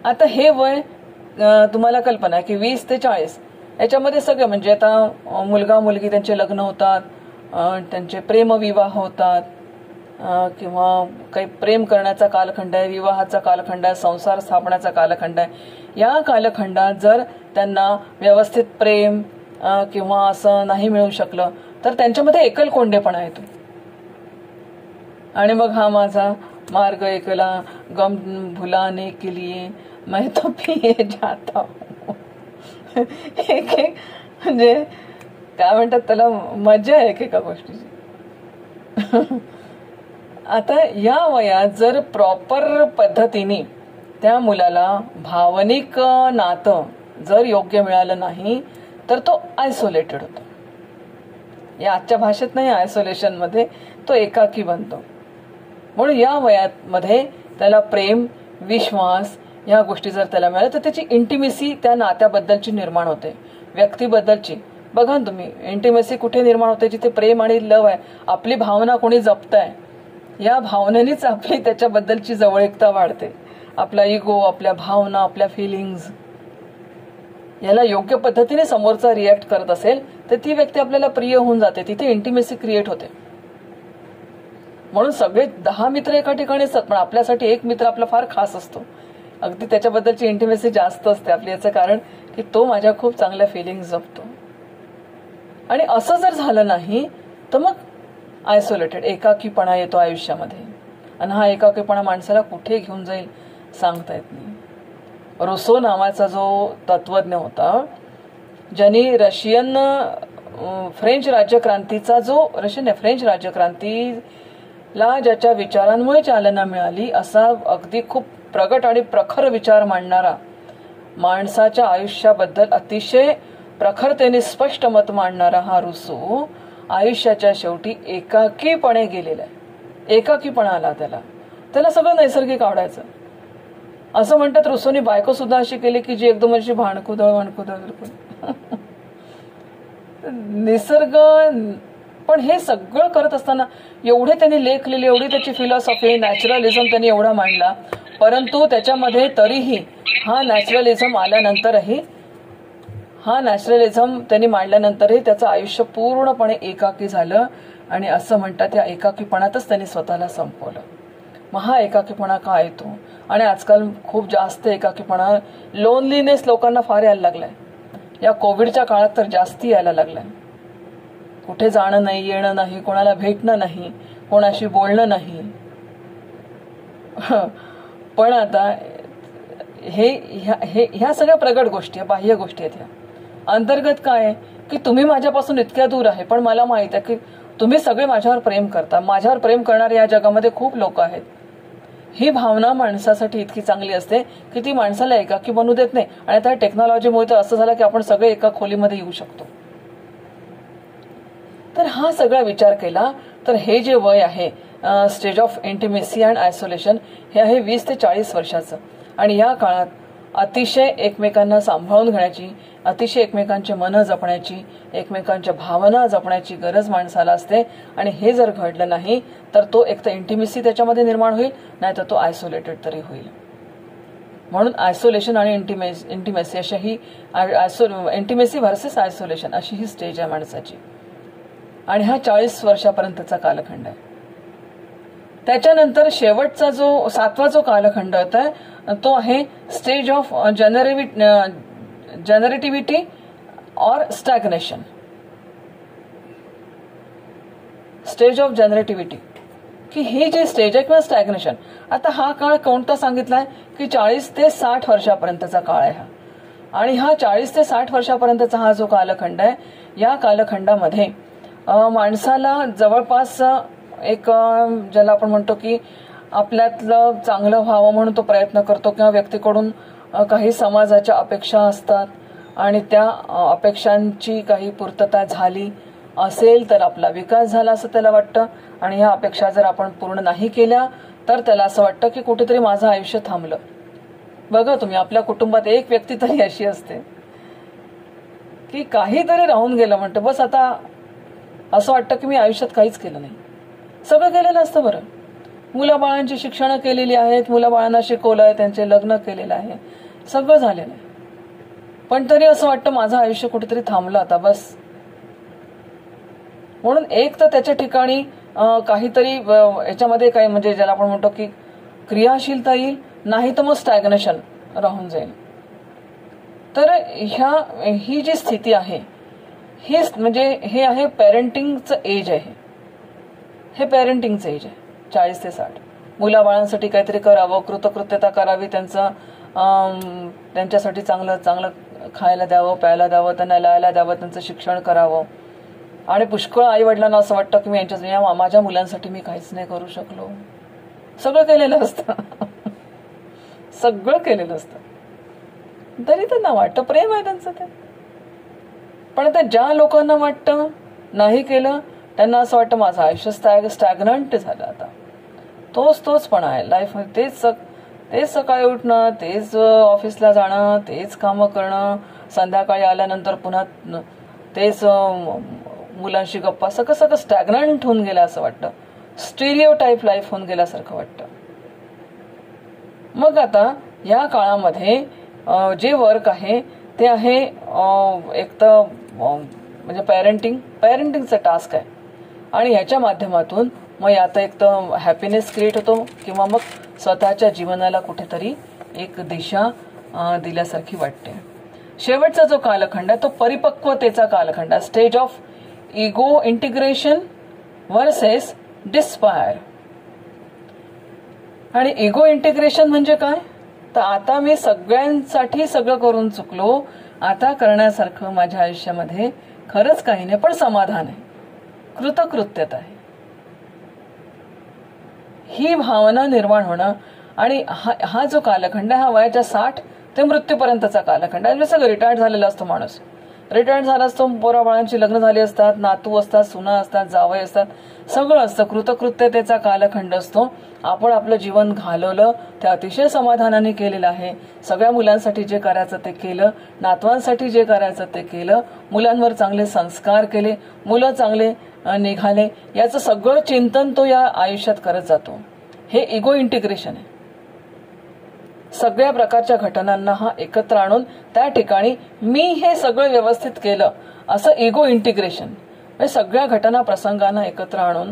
आता हे वय तुम्हाला कल्पना आहे की 20 ते 40 याच्यामध्ये सगळं म्हणजे आता मुलगा मुलगी त्यांचे लग्न होतात, त्यांचे प्रेमविवाह होतात किंवा काही प्रेम करण्याचा कालखंड आहे, विवाहाचा कालखंड आहे, संसार स्थापण्याचा कालखंड आहे. या कालखंडात जर त्यांना व्यवस्थित प्रेम किंवा असं नाही मिळू शकलं तर त्यांच्यामध्ये एकलकोंडेपणा येतो. आणि मग हा माझा मार्ग एकला गम भुलाने के लिए मैं तो पिए जाता हूं. म्हणजे काय म्हणतात त्याला, मजा आहे एकेका गोष्टीची. आता या वयात जर प्रॉपर पद्धतीने त्या मुलाला भावनिक नातं जर योग्य मिळालं नाही तर तो आयसोलेटेड होतो. या आजच्या भाषेत नाही, आयसोलेशन मध्ये तो एकाकी बनतो. म्हणून या वयामध्ये त्याला प्रेम, विश्वास या गोष्टी जर त्याला मिळाल्या तर त्याची इंटिमेसी त्या नात्याबद्दलची निर्माण होते, व्यक्तीबद्दलची. बघा ना तुम्ही, इंटिमेसी कुठे निर्माण होते, जिथे प्रेम आणि लव आहे, आपली भावना कोणी जपताय, या भावनेनेच आपली त्याच्याबद्दलची जवळीकता वाढते. आपला इगो, आपल्या भावना, आपल्या फिलिंग्स याला योग्य पद्धतीने समोरचा रिॲक्ट करत असेल तर ती व्यक्ती आपल्याला प्रिय होऊन जाते, तिथे इंटिमेसी क्रिएट होते. म्हणून सगळे 10 मित्र एका ठिकाणी असतात पण आपल्यासाठी एक मित्र आपला फार खास असतो, अगदी त्याच्याबद्दलची इंटिमेसी जास्त असते आपली. याचं कारण की तो माझ्या खूप चांगल्या फिलिंग्स जपतो. आणि असं जर झालं नाही तर मग आयसोलेटेड, एकाकीपणा येतो आयुष्यामध्ये. आणि हा एकाकीपणा माणसाला कुठे घेऊन जाईल सांगता येत नाही. रुसो नावाचा जो तत्वज्ञ होता, ज्यांनी फ्रेंच राज्यक्रांतीला ज्याच्या विचारांमुळे चालना मिळाली असा अगदी खूप प्रगट आणि प्रखर विचार मांडणारा, माणसाच्या आयुष्याबद्दल अतिशय प्रखरतेने स्पष्ट मत मांडणारा हा रुसो आयुष्याच्या शेवटी एकाकीपणे गेलेला आहे. एकाकीपणा आला त्याला सगळं नैसर्गिक आवडायचं. असं म्हणतात रुसोनी बायको सुद्धा अशी केली की जी एकदम अशी भाणकुदळ निसर्ग. पण हे सगळं करत असताना एवढे त्यांनी लेख लिहिले, एवढी त्याची फिलॉसॉफी, नॅचरलिझम त्यांनी एवढा मांडला, परंतु त्याच्यामध्ये तरीही हा नॅचरलिझम त्यांनी मांडल्यानंतरही त्याचं आयुष्य पूर्णपणे एकाकी झालं. आणि असं म्हणतात या एकाकीपणातच त्यांनी स्वतःला संपवलं. मग हा एकाकीपणा का येतो? आणि आजकाल खूप जास्त एकाकीपणा, लोनलीनेस लोकांना फार यायला लागलाय. या कोविडच्या काळात तर जास्ती यायला लागलाय. कुठे जाणं नाही, येणं नाही, कोणाला भेटणं नाही, कोणाशी बोलणं नाही. पण आता ह्या सगळ्या प्रगट गोष्टी आहेत, बाह्य गोष्टी आहेत. ह्या अंतर्गत काय आहे की तुम्ही माझ्यापासून इतक्या दूर आहे, पण मला माहित आहे की तुम्ही सगळे माझ्यावर प्रेम करता. माझ्यावर प्रेम करणारे या जगामध्ये खूप लोक आहेत. ही भावना माणसासाठी इतकी चांगली असते की ती माणसाला एकाकी बनू देत नाही. आणि आता टेक्नॉलॉजीमुळे तर असं झालं की आपण सगळे एका खोलीमध्ये येऊ शकतो. तर हा सगळा विचार केला तर हे जे वय आहे stage of intimacy and isolation, हे आहे 20 ते 40 वर्षाचं. आणि या काळात अतिशय एकमेकांना सांभाळून घेण्याची, अतिशय एकमेकांचे मन जपण्याची, एकमेकांच्या भावना जपण्याची गरज माणसाला असते. आणि हे जर घडलं नाही तर तो एक तर इंटिमेसी त्याच्यामध्ये निर्माण होईल, नाही तर तो आयसोलेटेड तरी होईल. म्हणून आयसोलेशन आणि इंटिमेसी अशी ही इंटिमेसी व्हर्सेस आयसोलेशन अशी ही स्टेज आहे माणसाची. आणि हा 40 वर्षापर्यंतचा कालखंड आहे. त्याच्यानंतर शेवटचा जो 7वा जो कालखंड होता तो आहे स्टेज ऑफ जनरेटिव्हिटी और स्टॅग्नेशन. स्टेज ऑफ जनरेटिव्हिटी की ही जी स्टेज आहे किंवा स्टॅग्नेशन. आता हा काळ कोणता सांगितलाय की 40 ते 60 वर्षापर्यंतचा काळ आहे हा. आणि हा 40 ते 60 वर्षापर्यंतचा हा जो कालखंड आहे, या कालखंडामध्ये माणसाला जवळपास एक ज्याला आपण म्हणतो की आपल्यातलं चांगलं व्हावं म्हणून तो प्रयत्न करतो, किंवा व्यक्तीकडून काही समाजाच्या अपेक्षा असतात आणि त्या अपेक्षांची काही पूर्तता झाली असेल तर आपला विकास झाला असं त्याला वाटतं. आणि ह्या अपेक्षा जर आपण पूर्ण नाही केल्या तर त्याला असं वाटतं की कुठेतरी माझं आयुष्य थांबलं. बघा तुम्ही, आपल्या कुटुंबात एक व्यक्ती तरी अशी असते की काहीतरी राहून गेलं म्हणतं, बस आता असं वाटतं की मी आयुष्यात काहीच केलं नाही. सगळं केलेलं असतं बरं. मुलाबाळांची शिक्षणं केलेली आहेत, मुलाबाळांना शिकवलं आहे, त्यांचे लग्न केलेलं आहे, सगळं झालेलं आहे. पण तरी असं वाटतं माझं आयुष्य कुठेतरी थांबलं आता बस. म्हणून एक तर त्याच्या ठिकाणी काहीतरी याच्यामध्ये काही म्हणजे ज्याला आपण म्हणतो की क्रियाशीलता येईल, नाही तर मग स्टॅग्नेशन राहून जाईल. तर ही जी स्थिती आहे ही म्हणजे हे आहे पेरेंटिंगचं एज आहे. हे पेरेंटिंगचं एज आहे 40 ते 60. मुलाबाळांसाठी काहीतरी करावं, कृतकृत्यता करावी, त्यांच्यासाठी चांगलं चांगलं खायला द्यावं, प्यायला द्यावं, त्यांना लायला द्यावं, त्यांचं शिक्षण करावं. आणि पुष्कळ आई वडिलांना असं वाटतं की माझ्या मुलांसाठी मी काहीच नाही करू शकलो. सगळं केलेलं असतं सगळं केलेलं असतं, तरी त्यांना वाटतं प्रेम आहे त्यांचं ते. पण आता ज्या लोकांना वाटतं नाही केलं त्यांना असं वाटतं माझं आयुष्य स्टॅग्नंट झालं आता. तोच पण आहे लाईफमध्ये. तेच सकाळी उठणं, तेच ऑफिसला जाणं, तेच कामं करणं, संध्याकाळी आल्यानंतर पुन्हा तेच मुलांशी गप्पा, सगळं स्टॅग्नंट होऊन गेलं असं वाटतं. स्टिरिओ टाईप लाईफ होऊन गेल्यासारखं वाटतं. मग आता या काळामध्ये जे वर्क आहे ते आहे एक तर म्हणजे पेरेंटिंगचं टास्क आहे. आणि ह्याच्या माध्यमातून मग आता एक तर हॅपीनेस क्रिएट होतो, किंवा मग स्वतःच्या जीवनाला कुठेतरी एक दिशा दिल्यासारखी वाटते. शेवटचा जो कालखंड आहे तो परिपक्वतेचा कालखंड आहे. Stage of ego integration versus despair. आणि इगो इंटिग्रेशन म्हणजे काय, तर आता मी सगळ्यांसाठी सगळं करून चुकलो, आता करण्यासारखं माझ्या आयुष्यामध्ये खरंच काही नाही, पण समाधान आहे, कृतकृत्यता आहे. ही भावना निर्माण होणं. आणि हा जो कालखंड आहे हा वयाच्या 60 ते मृत्यूपर्यंतचा कालखंड आहे. सगळं रिटायर्ड झालेला असतो माणूस. रिटायर्ड झाला असतो, पोराबाळांची लग्न झाली असतात, नातू असतात, सुना असतात, जावई असतात, सगळं असतं. कृतकृत्यतेचा कालखंड असतो. आपण आपलं जीवन घालवलं ते अतिशय समाधानाने केलेलं आहे. सगळ्या मुलांसाठी जे करायचं ते केलं, नातवांसाठी जे करायचं ते केलं, मुलांवर चांगले संस्कार केले, मुलं चांगले निघाले, याचं सगळं चिंतन तो या आयुष्यात करत जातो. हे इगो इंटिग्रेशन आहे. सगळ्या प्रकारच्या घटनांना हा एकत्र आणून त्या ठिकाणी मी हे सगळं व्यवस्थित केलं असं इगो इंटिग्रेशन. म्हणजे सगळ्या घटना प्रसंगांना एकत्र आणून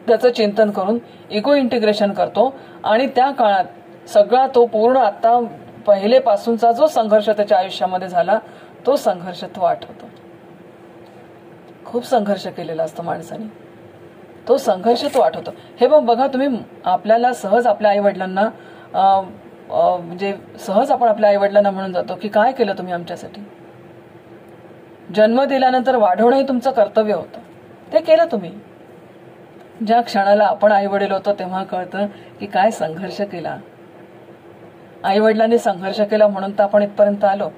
त्याचं चिंतन करून इगो इंटिग्रेशन करतो. आणि त्या काळात सगळा तो पूर्ण आता पहिलेपासूनचा जो संघर्ष त्याच्या आयुष्यामध्ये झाला तो संघर्ष तो आठवतो. खूप संघर्ष केलेला असतो माणसाने, तो संघर्ष तो आठवतो. हे बघा तुम्ही, आपल्याला सहज आपल्या आई वडिलांना म्हणजे सहज आपण आपल्या आईवडिलांना म्हणून जातो की काय केलं तुम्ही आमच्यासाठी. जन्म दिल्यानंतर वाढवणंही तुमचं कर्तव्य होतं, ते केलं तुम्ही. ज्या क्षणाला आपण आईवडील होतो तेव्हा कळतं की काय संघर्ष केला. आईवडिलांनी संघर्ष केला म्हणून तर आपण इथपर्यंत आलो.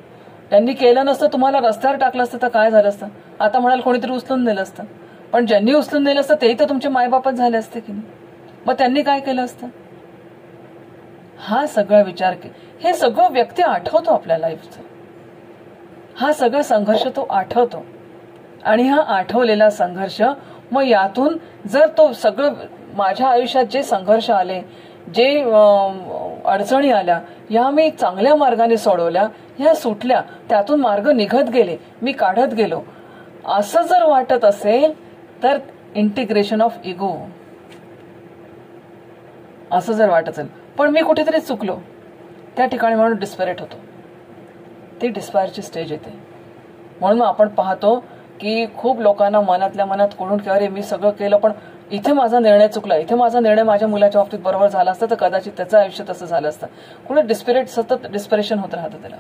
त्यांनी केलं नसतं, तुम्हाला रस्त्यावर टाकलं असतं तर काय झालं असतं. आता म्हणाल कोणीतरी उचलून नेलं असतं, पण ज्यांनी उचलून नेलं असतं तेही तर तुमचे मायबापच झाले असते की नाही. मग त्यांनी काय केलं असतं. हा सगळा विचार हे सगळं व्यक्ती आठवतो आपल्या लाईफचं. हा सगळा संघर्ष तो आठवतो आणि हा आठवलेला संघर्ष मग यातून जर तो सगळं माझ्या आयुष्यात जे संघर्ष आले, जे अडचणी आल्या, ह्या मी चांगल्या मार्गाने सोडवल्या, ह्या सुटल्या, त्यातून मार्ग निघत गेले, मी काढत गेलो, असं जर वाटत असेल तर इंटिग्रेशन ऑफ इगो असं जर वाटत असेल. पण मी कुठेतरी चुकलो, त्या ठिकाणी म्हणून डिस्पॅरेट होतो. ती डिस्पायरची स्टेज येते. म्हणून आपण पाहतो की खूप लोकांना मनातल्या मनात कोणून की अरे मी सगळं केलं पण इथे माझा निर्णय चुकला, इथे माझा निर्णय माझ्या मुलाच्या बाबतीत बरोबर झाला असता तर कदाचित त्याचं आयुष्य तसं झालं असतं. कुठे डिस्पिरेट सतत डिस्पिरेशन होत राहतं त्याला.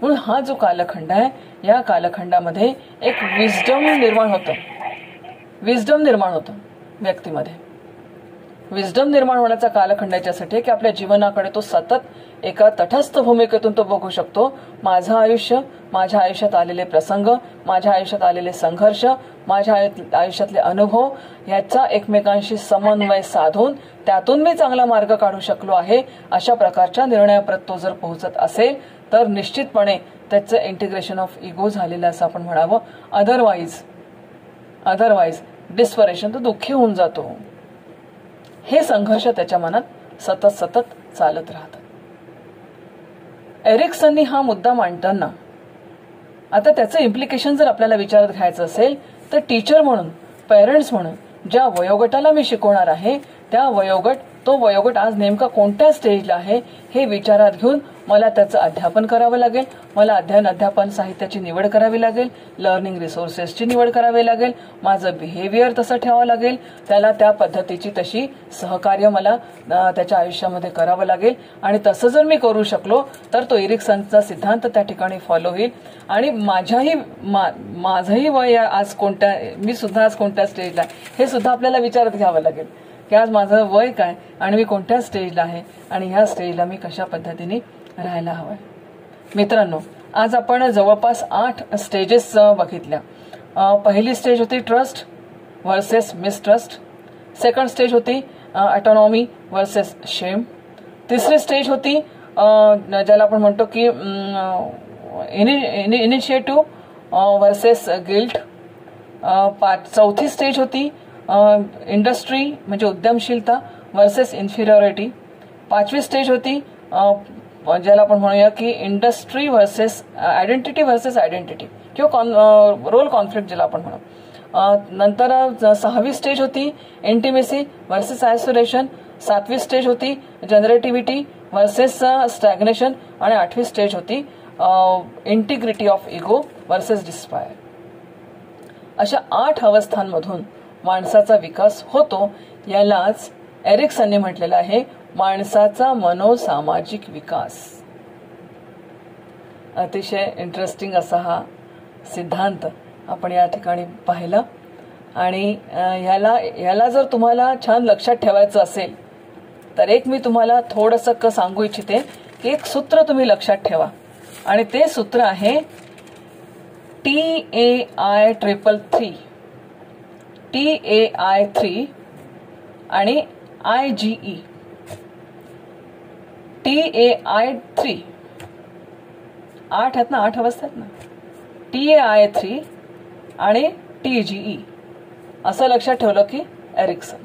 म्हणून हा जो कालखंड आहे, या कालखंडामध्ये एक विजडम निर्माण होतं. विजडम निर्माण होतं व्यक्तीमध्ये. विजडम निर्माण होण्याचा कालखंड याच्यासाठी की आपल्या जीवनाकडे तो सतत एका तटस्थ भूमिकेतून तो बघू शकतो. माझं आयुष्य, माझ्या आयुष्यात आलेले प्रसंग, माझ्या आयुष्यात आलेले संघर्ष, माझ्या आयुष्यातले अनुभव याचा एकमेकांशी समन्वय साधून त्यातून मी चांगला मार्ग काढू शकलो आहे, अशा प्रकारच्या निर्णयापर्यंत तो जर पोहोचत असेल तर निश्चितपणे त्याचं इंटिग्रेशन ऑफ इगो झालेलं असं आपण म्हणावं. अदरवाईज डिस्परेशन, तो दुःखी होऊन जातो. हे संघर्ष त्याच्या मनात सतत चालत राहतात. एरिक्सननी हा मुद्दा मांडताना आता त्याचं इम्प्लिकेशन जर आपल्याला विचारात घ्यायचं असेल तर टीचर म्हणून, पेरेंट्स म्हणून ज्या वयोगटाला मी शिकवणार आहे त्या तो वयोगट आज नेमका कोणत्या स्टेजला आहे हे विचारात घेऊन मला त्याचं अध्यापन करावं लागेल. मला अध्यापन साहित्याची निवड करावी लागेल, लर्निंग रिसोर्सेसची निवड करावी लागेल, माझं बिहेवियर तसं ठेवावं लागेल, त्याला त्या पद्धतीची तशी सहकार्य मला त्याच्या आयुष्यामध्ये करावं लागेल. आणि तसं जर मी करू शकलो तर तो एरिक्सनचा सिद्धांत त्या ठिकाणी फॉलो होईल. आणि माझंही वय आज मी सुद्धा आज कोणत्या स्टेजला आहे हे सुद्धा आपल्याला विचारात घ्यावं लागेल की आज माझं वय काय आणि मी कोणत्या स्टेजला आहे आणि ह्या स्टेजला मी कशा पद्धतीने राहायला हवंय. मित्रांनो, आज आपण जवळपास 8 स्टेजेस बघितल्या. पहिली स्टेज होती trust versus mistrust. Second stage होती ऑटोनॉमी वर्सेस शेम. तिसरी स्टेज होती ज्याला आपण म्हणतो की इनिशिएटिव्ह वर्सेस गिल्ट. चौथी स्टेज होती इंडस्ट्री म्हणजे उद्यमशीलता वर्सेस इन्फिरियरिटी. 5वी स्टेज होती ज्याला आपण म्हणूया की industry versus identity versus identity किंवा रोल कॉन्फ्लिक्ट ज्याला आपण म्हणू. नंतर 6वी स्टेज होती इंटिमेसी वर्सेस आयसोलेशन. 7वी स्टेज होती जनरेटिव्हिटी वर्सेस स्टॅग्नेशन. आणि 8वी स्टेज होती इंटिग्रिटी ऑफ इगो वर्सेस डिस्पायर. अशा 8 अवस्थांमधून माणसाचा विकास होतो. यालाच एरिक्सनने म्हटलेलं आहे माणसाचा मनोसामाजिक विकास. अतिशय इंटरेस्टिंग असा हा सिद्धांत आपण या ठिकाणी पाहिला. आणि ह्याला जर तुम्हाला छान लक्षात ठेवायचं असेल तर एक मी तुम्हाला थोडंसं सांगू इच्छिते की एक सूत्र तुम्ही लक्षात ठेवा. आणि ते सूत्र आहे TAI333 TAI3 आणि IGE. TAI3 8 आहेत ना, 8 अवस्था आहेत ना. TAI3 आणि TGE असं लक्षात ठेवलं की एरिक्सन.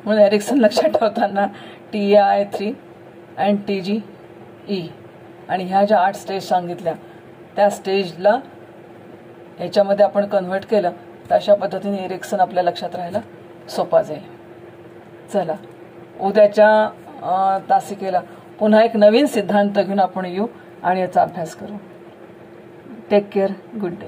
म्हणून एरिक्सन लक्षात ठेवताना TAI3 आणि TGE आणि ह्या ज्या 8 स्टेज सांगितल्या त्या स्टेजला ह्याच्यामध्ये आपण कन्व्हर्ट केलं तर अशा पद्धतीने एरिक्सन आपल्या लक्षात राहायला सोपा जाईल. चला, उद्याच्या तासिकेला पुन्हा एक नवीन सिद्धांत घेऊन आपण येऊ आणि याचा अभ्यास करू. Take care. Good day.